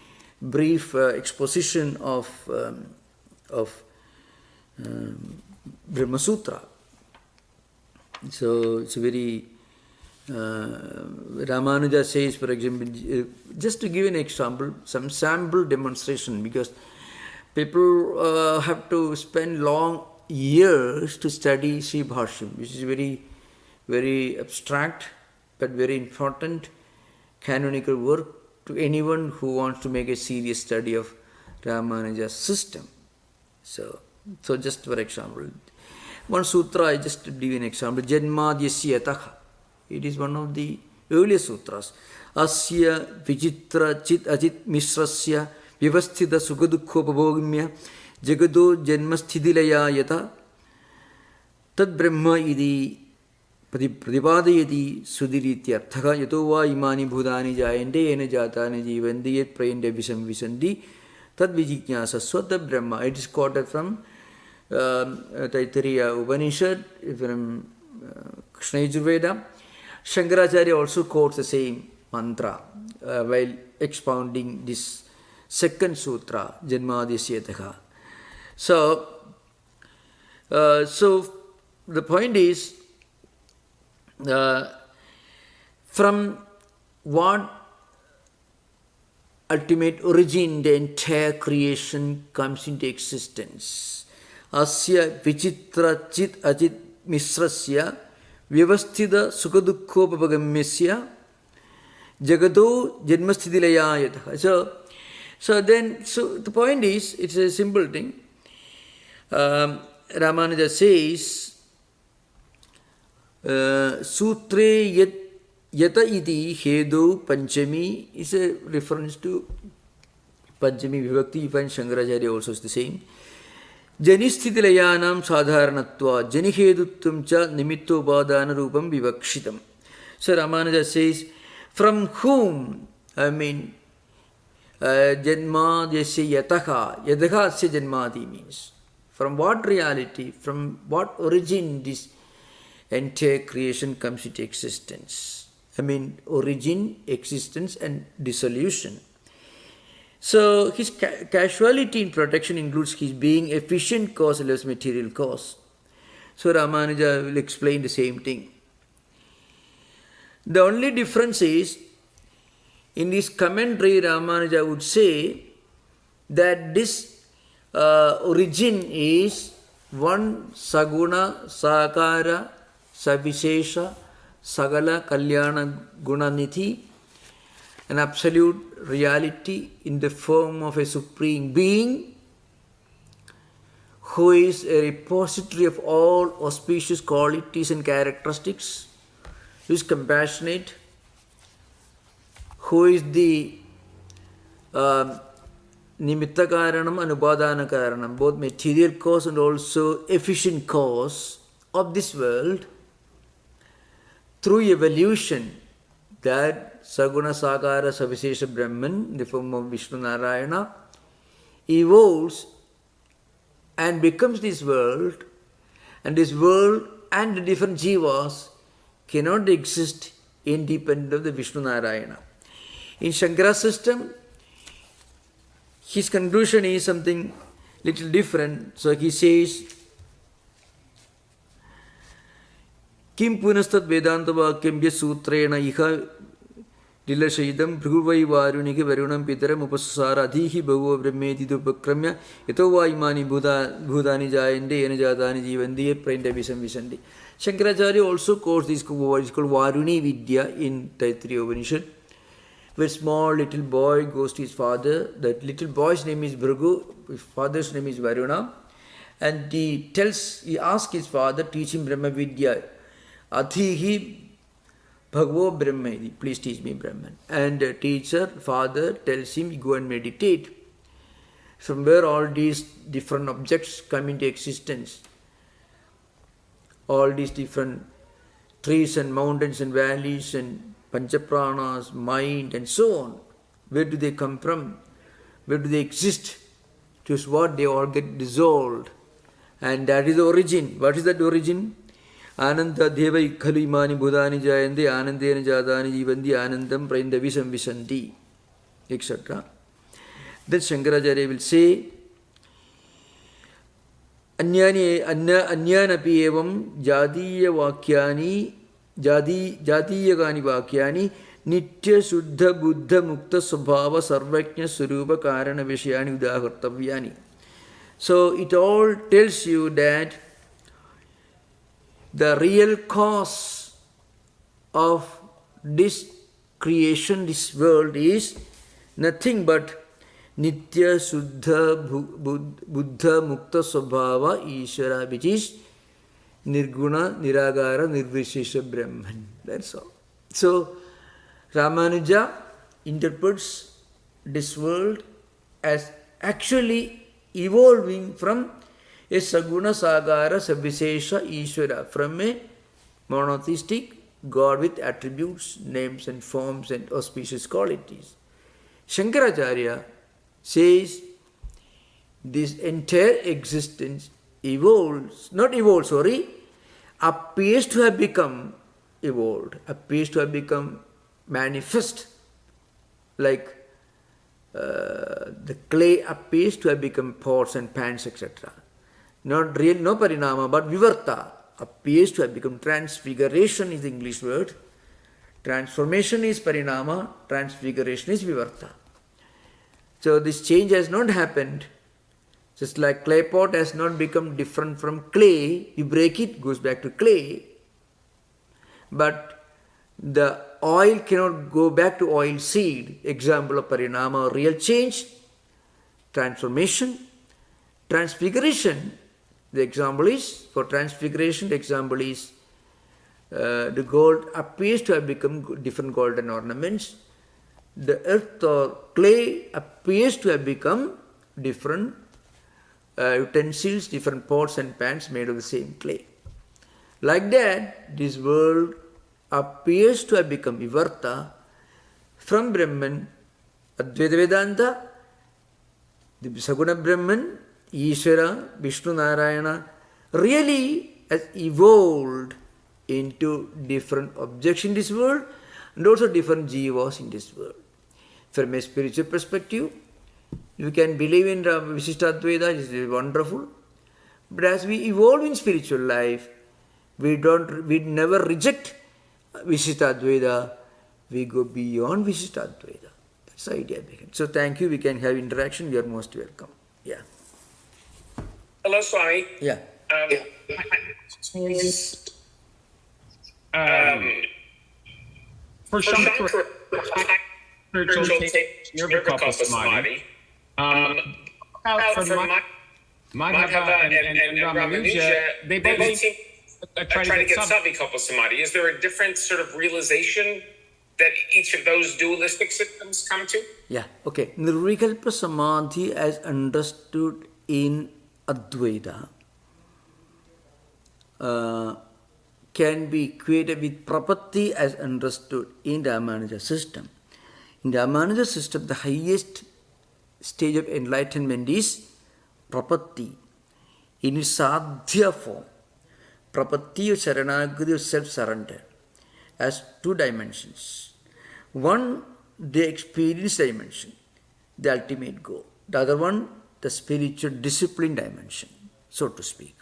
brief exposition of Brahma Sutra. So it's a very Ramanuja says, for example, just to give an example, some sample demonstration, because people have to spend long years to study Sri Bhashyam, which is very abstract but very important canonical work to anyone who wants to make a serious study of Ramanuja's system. So just for example, one sutra, I just give an example, Janmadyasya Yataha. It is one of the earlier sutras. Asya vichitra chit ajit misrasya vyavasthita sukadukkhopabhogimya jagado janmasthidilaya yata tad brahma idi प्रतिपादयति सुधिरीत्यर्थः यतो वा इमानि भूतानि जायन्ते येन जातानि जीवन्ति यत् प्रयन्ते विसंविशन्ति तद्विजिज्ञासस्व तद्ब्रह्म. It is quoted from Taittiriya Upanishad, from Krishna Yajurveda. Shankaracharya also quotes the same mantra while expounding this second sutra, Janmadisyatakha. So the point is, from what ultimate origin the entire creation comes into existence. Asya vichitra chit ajit misrasya vyavasthita sukadukkhopavagamyasya jagado janmasthitilayayatah. So the point is, it's a simple thing. Ramanuja says, Sutre yata iti hedu panchami is a reference to Panchami Vibhakti. You find Shankaracharya also is the same. Janistitilayanam sadharanatva janiheduttam cha nimitto badana rupam vivakshitam. So Ramanuja says, from whom, janma yasya yataha, yataha asya janmati means, from what reality, from what origin this entire creation comes into existence. Origin, existence and dissolution. So his causality in protection includes his being efficient cause as material cause. So Ramanuja will explain the same thing. The only difference is, in this commentary Ramanuja would say that this origin is one saguna, sakara, Savishesha, Sagala, Kalyana, Gunaniti, an absolute reality in the form of a supreme being who is a repository of all auspicious qualities and characteristics, who is compassionate, who is the Nimitta Karanam and Upadana Karanam, both material cause and also efficient cause of this world. Through evolution, that Saguna Sakara Savishesha Brahman, in the form of Vishnu Narayana, evolves and becomes this world, and this world and the different jivas cannot exist independent of the Vishnu Narayana. In Shankara's system, his conclusion is something little different. So he says, Kim punastad Vedanta vakyam sutrena iha lilashayidam bhruvai varunike varunam pitaram upasasara adhihi bhavo brahmeti dupakramya yato va imani bhutani jayande yena jatani jivandi prayanta visamvisandi. Shankaracharya also quotes this, what is called Varuni Vidya in Taittiriya Upanishad, where small little boy goes to his father. That little boy's name is Bhrigu, his father's name is Varuna, and he asks his father, teach him Brahma Vidya. Adhihi Bhagavo Brahma, please teach me Brahman. And the teacher, father, tells him, go and meditate. From where all these different objects come into existence. All these different trees and mountains and valleys and panchapranas, mind and so on. Where do they come from? Where do they exist? To what they all get dissolved. And that is the origin. What is that origin? Ananda Devai Khalu Imani Bhudani Jayandi Anandena Jadani Jivandi Anandam Prayanta Visamvisanti, etc. Then Shankaracharya will say, Anyanapi evam Jadiya Vakyani Jadiyagani Vakyani Nitya Suddha Buddha Mukta Svabhava Sarvajna Surupa Karana Vishyani Udahartavyani. So it all tells you that the real cause of this creation, this world, is nothing but Nitya Suddha Buddha Mukta Svabhava Ishvara, which is Nirguna Niragara Nirvishesha Brahman. That's all. So Ramanuja interprets this world as actually evolving from a Saguna Sagara Sabhisesha Ishvara, from a monotheistic God with attributes, names and forms and auspicious qualities. Shankaracharya says this entire existence appears to have become evolved, appears to have become manifest, like the clay appears to have become pots and pans, etc. Not real, no parinama, but vivarta appears to have become. Transfiguration is the English word. Transformation is parinama, transfiguration is vivarta. So this change has not happened. Just like clay pot has not become different from clay, you break it, goes back to clay. But the oil cannot go back to oil seed. Example of parinama or real change, transformation, transfiguration. The example is, for transfiguration, the example is the gold appears to have become different golden ornaments. The earth or clay appears to have become different utensils, different pots and pans made of the same clay. Like that, this world appears to have become vivarta from Brahman, Advaita Vedanta, the Saguna Brahman, Ishvara, Vishnu Narayana, really has evolved into different objects in this world and also different jivas in this world. From a spiritual perspective, you can believe in Vishishtadvaita, it is wonderful. But as we evolve in spiritual life, we never reject Vishishtadvaita, we go beyond Vishishtadvaita. That's the idea behind. So thank you, we can have interaction, you are most welcome. Yeah. Hello, Swami. Yeah. For Shankara, spiritual take Nirvikalpa Samadhi. For Madhava and Ramanuja, they both seem try to get Savikalpa Samadhi. Is there a different sort of realization that each of those dualistic systems come to? Yeah, okay. Nirvikalpa Samadhi as understood in Advaita can be equated with Prapatti as understood in Ramanuja system. In Ramanuja system, the highest stage of enlightenment is Prapatti in its sadhya form. Prapatti or Sharanagati or self-surrender has two dimensions. One, the experience dimension, the ultimate goal. The other one, the spiritual discipline dimension, so to speak.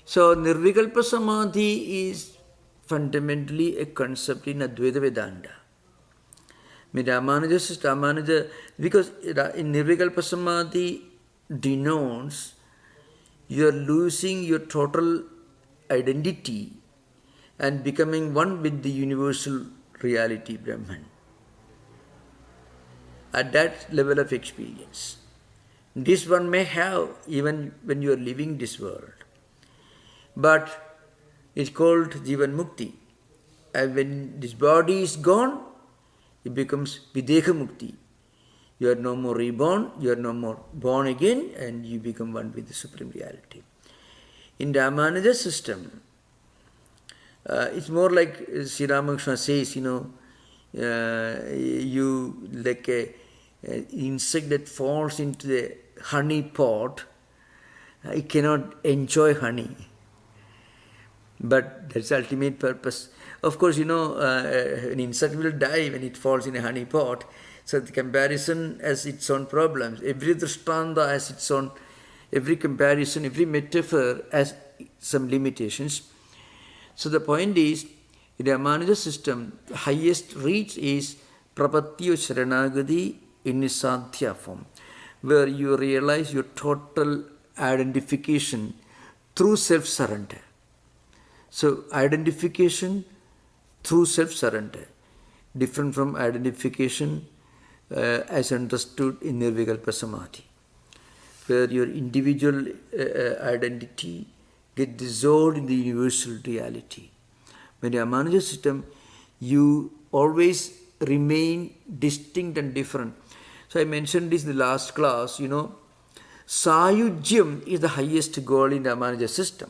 So, Nirvikalpa Samadhi is fundamentally a concept in Advaita Vedanta. Ramanuja, because in Nirvikalpa Samadhi denotes you are losing your total identity and becoming one with the universal reality, Brahman. At that level of experience. This one may have even when you are living this world. But it's called Jivan Mukti. And when this body is gone, it becomes Videha Mukti. You are no more reborn, you are no more born again, and you become one with the Supreme Reality. In the Ramanuja system, it's more like Sri Ramakrishna says, you like an insect that falls into the honey pot, it cannot enjoy honey. But that's the ultimate purpose. Of course, an insect will die when it falls in a honey pot. So the comparison has its own problems. Every drishtanta has its own, every comparison, every metaphor has some limitations. So the point is, in the Ramanuja system, the highest reach is Prapatti or Sharanagati in its sadhya form, where you realize your total identification through self-surrender. So identification through self-surrender, different from identification as understood in Nirvikalpa Samadhi, where your individual identity gets dissolved in the universal reality. When in the Ramanuja system, you always remain distinct and different. So I mentioned this in the last class, Sayujyam is the highest goal in the Ramanuja system.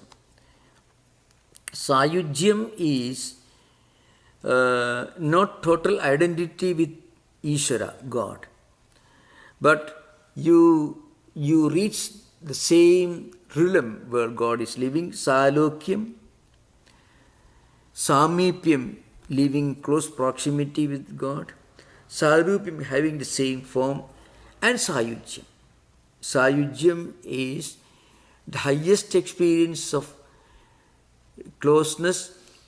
Sayujyam is not total identity with Ishvara, God, but you reach the same realm where God is living, Salokyam, Samipyam, living close proximity with God, Sarupyam, having the same form, and Sayujyam. Sayujyam is the highest experience of closeness,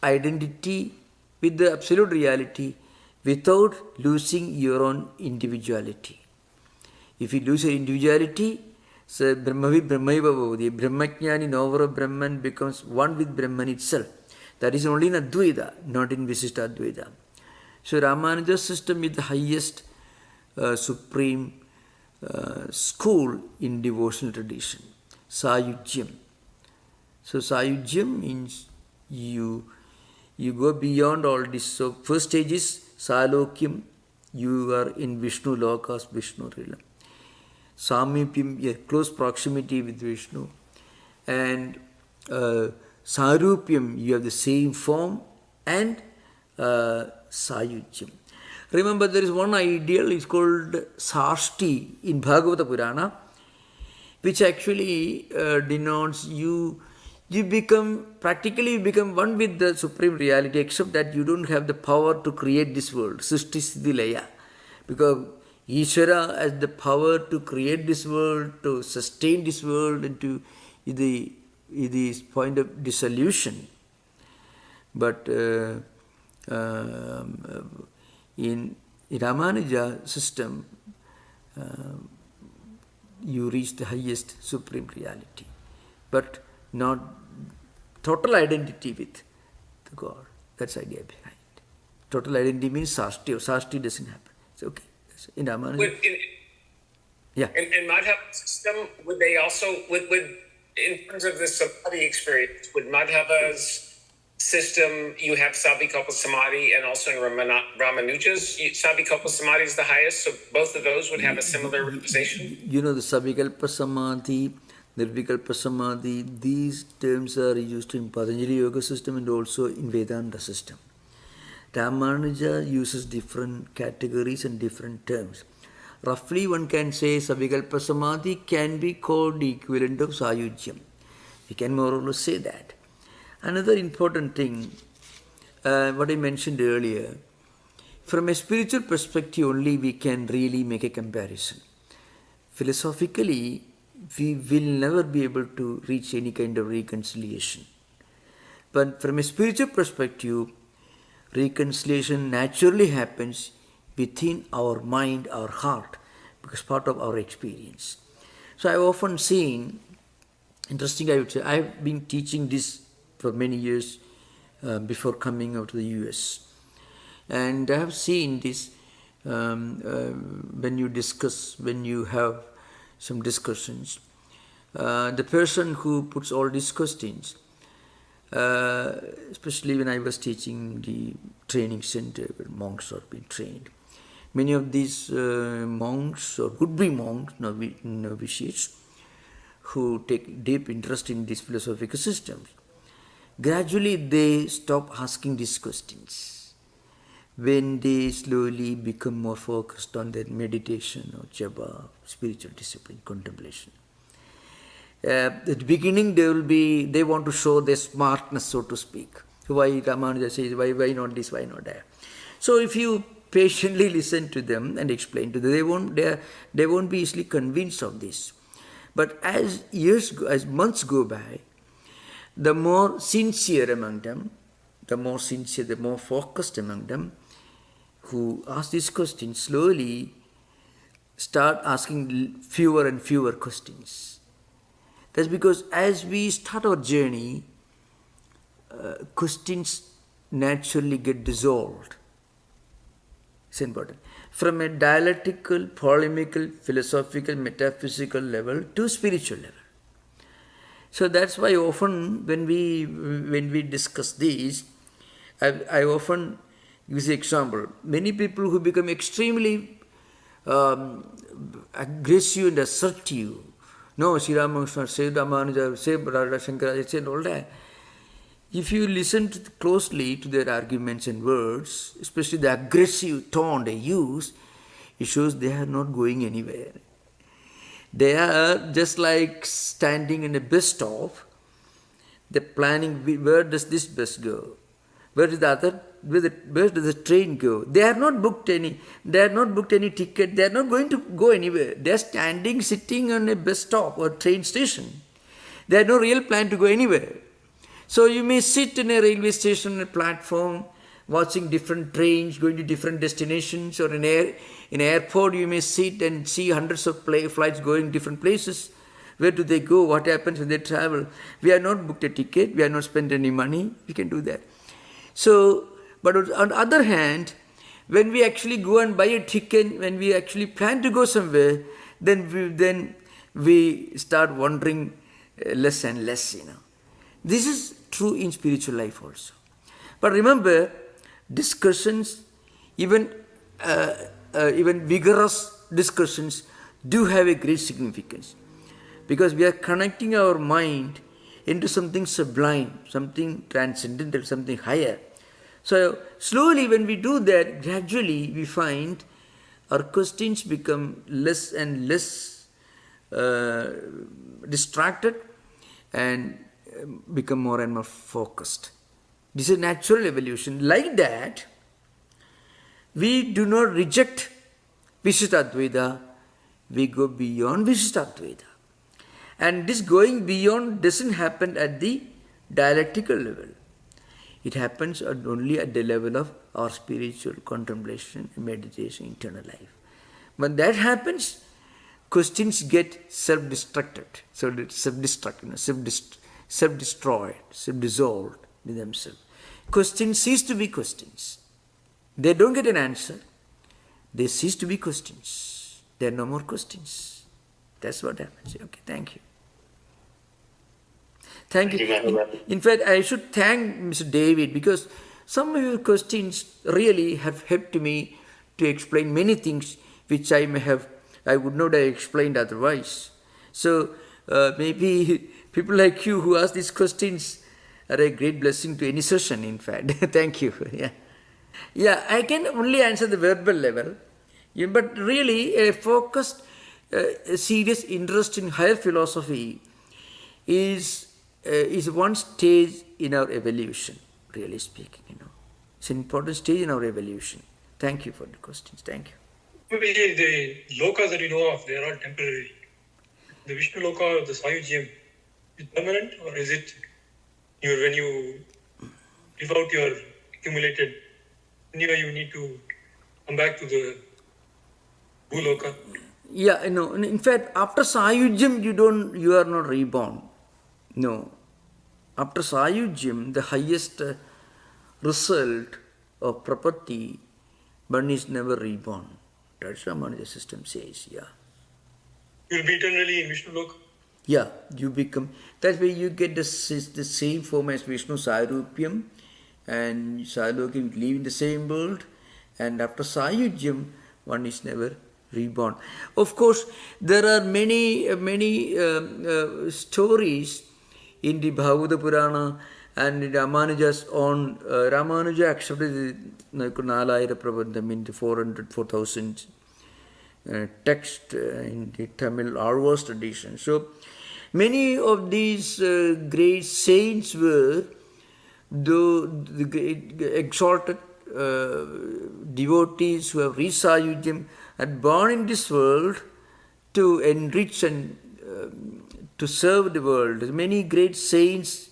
identity with the absolute reality without losing your own individuality. If you lose your individuality, so Brahmavi Brahmaiva Bhavati, Brahmajnani knower of Brahman becomes one with Brahman itself. That is only in Advaita, not in Vishishtadvaita. So Ramanuja's system is the highest supreme school in devotional tradition, Sayujyam. So Sayujyam means you go beyond all this. So first stage is Salokyam, you are in Vishnu Lokas, Vishnu realm. Samipyam, a close proximity with Vishnu. And Sarupyam, you have the same form. And Sayujyam. Remember, there is one ideal, it's called Sashti in Bhagavata Purana, which actually denotes you become one with the supreme reality, except that you don't have the power to create this world, Srishti Siddhi Laya. Because Ishvara has the power to create this world, to sustain this world, and to this point of dissolution. But in Ramanuja system, you reach the highest supreme reality, but not total identity with the God. That's the idea behind. Total identity means Sashti, or Sashti doesn't happen. It's okay. In Ramanuja. In Madhava system, would they also, in terms of the Samadhi experience, would Madhava's system, you have Savikalpa Samadhi, and also in Ramanuja's, Savikalpa Samadhi is the highest, so both of those would have a similar realization? The Savikalpa Samadhi, Nirvikalpa Samadhi, these terms are used in Patanjali Yoga system and also in Vedanta system. Ramanuja uses different categories and different terms. Roughly one can say Savikalpa Samadhi can be called the equivalent of Sayujyam. We can more or less say that. Another important thing, what I mentioned earlier, from a spiritual perspective only we can really make a comparison. Philosophically, we will never be able to reach any kind of reconciliation. But from a spiritual perspective, reconciliation naturally happens within our mind, our heart, because part of our experience. So I've often seen, interesting I would say, I've been teaching this for many years before coming out to the US. And I have seen this when you have some discussions, the person who puts all these questions, especially when I was teaching the training center where monks are being trained, many of these monks or would-be monks, novitiates, who take deep interest in these philosophical systems, gradually they stop asking these questions when they slowly become more focused on their meditation or japa, spiritual discipline, contemplation. At the beginning they want to show their smartness, so to speak. Why Ramanuja says, why not this, why not that? So if you patiently listen to them and explain to them, they won't be easily convinced of this. But as months go by, the more sincere among them, the more focused among them, who ask these questions, slowly start asking fewer and fewer questions. That's because as we start our journey, questions naturally get dissolved. It's important. From a dialectical, polemical, philosophical, metaphysical level to spiritual level. So that's why often when we discuss these, I often Give you an example. Many people who become extremely aggressive and assertive. No, Sri Ramakrishna said, Ramanuja said, Radha Shankara said, all that. If you listen closely to their arguments and words, especially the aggressive tone they use, it shows they are not going anywhere. They are just like standing in a bus stop. They're planning, where does this bus go? Where does the other? Where does the train go? They are not booked any. They are not booked any ticket. They are not going to go anywhere. They are standing, sitting on a bus stop or train station. They have no real plan to go anywhere. So you may sit in a railway station, a platform, watching different trains going to different destinations, or in an airport you may sit and see hundreds of flights going different places. Where do they go? What happens when they travel? We have not booked a ticket. We have not spent any money. We can do that. So, but on the other hand, when we actually go and buy a ticket, when we actually plan to go somewhere, then we start wondering less and less, This is true in spiritual life also. But remember, discussions, even vigorous discussions, do have a great significance. Because we are connecting our mind into something sublime, something transcendental, something higher. So slowly when we do that, gradually we find our questions become less and less distracted and become more and more focused. This is natural evolution. Like that, we do not reject Vishishtadvaita, we go beyond Vishishtadvaita. And this going beyond doesn't happen at the dialectical level. It happens only at the level of our spiritual contemplation, meditation, internal life. When that happens, questions get self-destructed, self-destroyed, self-dissolved in themselves. Questions cease to be questions. They don't get an answer. They cease to be questions. There are no more questions. That's what happens. Okay, thank you. Thank you. In fact, I should thank Mr. David, because some of your questions really have helped me to explain many things which I would not have explained otherwise. So maybe people like you who ask these questions are a great blessing to any session, in fact. Thank you. Yeah, I can only answer the verbal level, but really a focused, serious interest in higher philosophy is one stage in our evolution, really speaking. It's an important stage in our evolution. Thank you for the questions. Thank you. The lokas that you know of, they are all temporary. The Vishnu loka, the Sayujyam, is permanent, or is it when you live out your accumulated, anyway you need to come back to the Bhuloka? Yeah, in fact, after Sayujyam, you are not reborn. No. After Sayujyam, the highest result of prapatti, one is never reborn. That's what Manija system says, yeah. You will be eternally in Vishnu Loka? Yeah, you become, that's why you get the same form as Vishnu, Sairupyam, and Sayaloka will live in the same world, and after Sayujyam, one is never reborn. Of course, there are many stories in the Bhagavata Purana and in Ramanuja's own. Ramanuja accepted the Nalayira Prabandham in the 4,000 text in the Tamil Arvas tradition. So many of these great saints were the great exalted devotees who have reached Sayujyam and born in this world to enrich and to serve the world. Many great saints,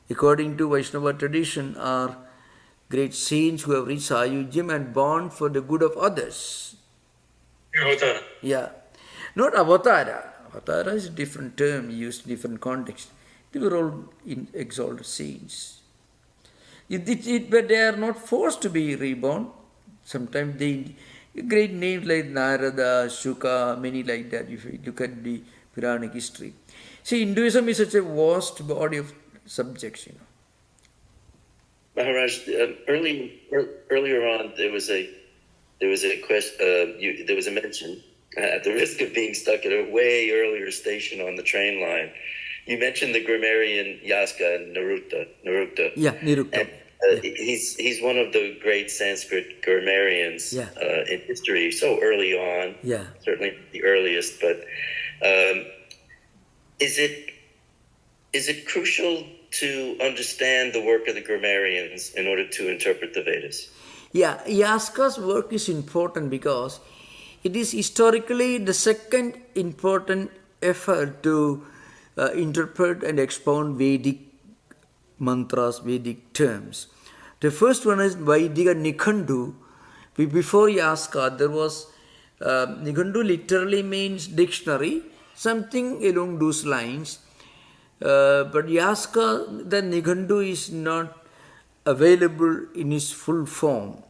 according to Vaishnava tradition, are great saints who have reached Sayujyam and born for the good of others. Avatara. Yeah. Not avatara. Avatara is a different term used in different context. They were all exalted saints. But they are not forced to be reborn. Sometimes great names like Narada, Shuka, many like that, if you look at the Puranic history. See, Hinduism is such a vast body of subjects, Maharaj, earlier on, there was a question. There was a mention, at the risk of being stuck at a way earlier station on the train line. You mentioned the grammarian Yaska and Narukta. Yeah, Nirukta. And, he's one of the great Sanskrit grammarians in history. So early on, certainly the earliest. But is it crucial to understand the work of the grammarians in order to interpret the Vedas? Yeah, Yaska's work is important because it is historically the second important effort to interpret and expound Vedic mantras, Vedic terms. The first one is Vaidika Nikhandu. Before Yaska, there was Nikhandu literally means dictionary, something along those lines. But Yaska, the Nikhandu is not available in its full form.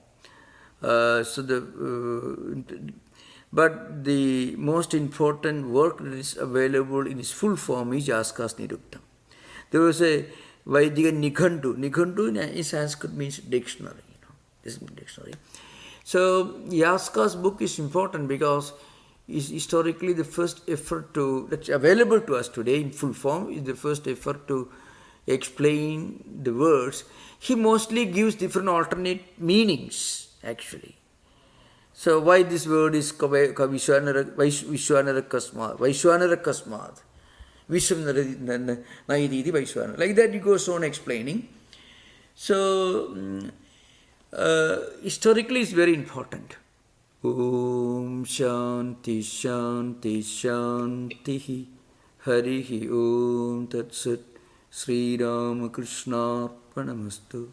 But the most important work that is available in its full form is Yaska's Niruktam. There was a Vaidika Nikhandu. Nikhandu in Sanskrit means dictionary. This means dictionary. So Yaska's book is important because it's historically the first effort that's available to us today in full form, is the first effort to explain the words. He mostly gives different alternate meanings, actually. So why this word is Vishwanara Kasmad, Vishwanara Naiditi Vaishwanara. Like that he goes on explaining. So historically it's very important. Om Shanti Shanti Shanti Harihi Om Tat Sat Sri Ramakrishna Pranamastu.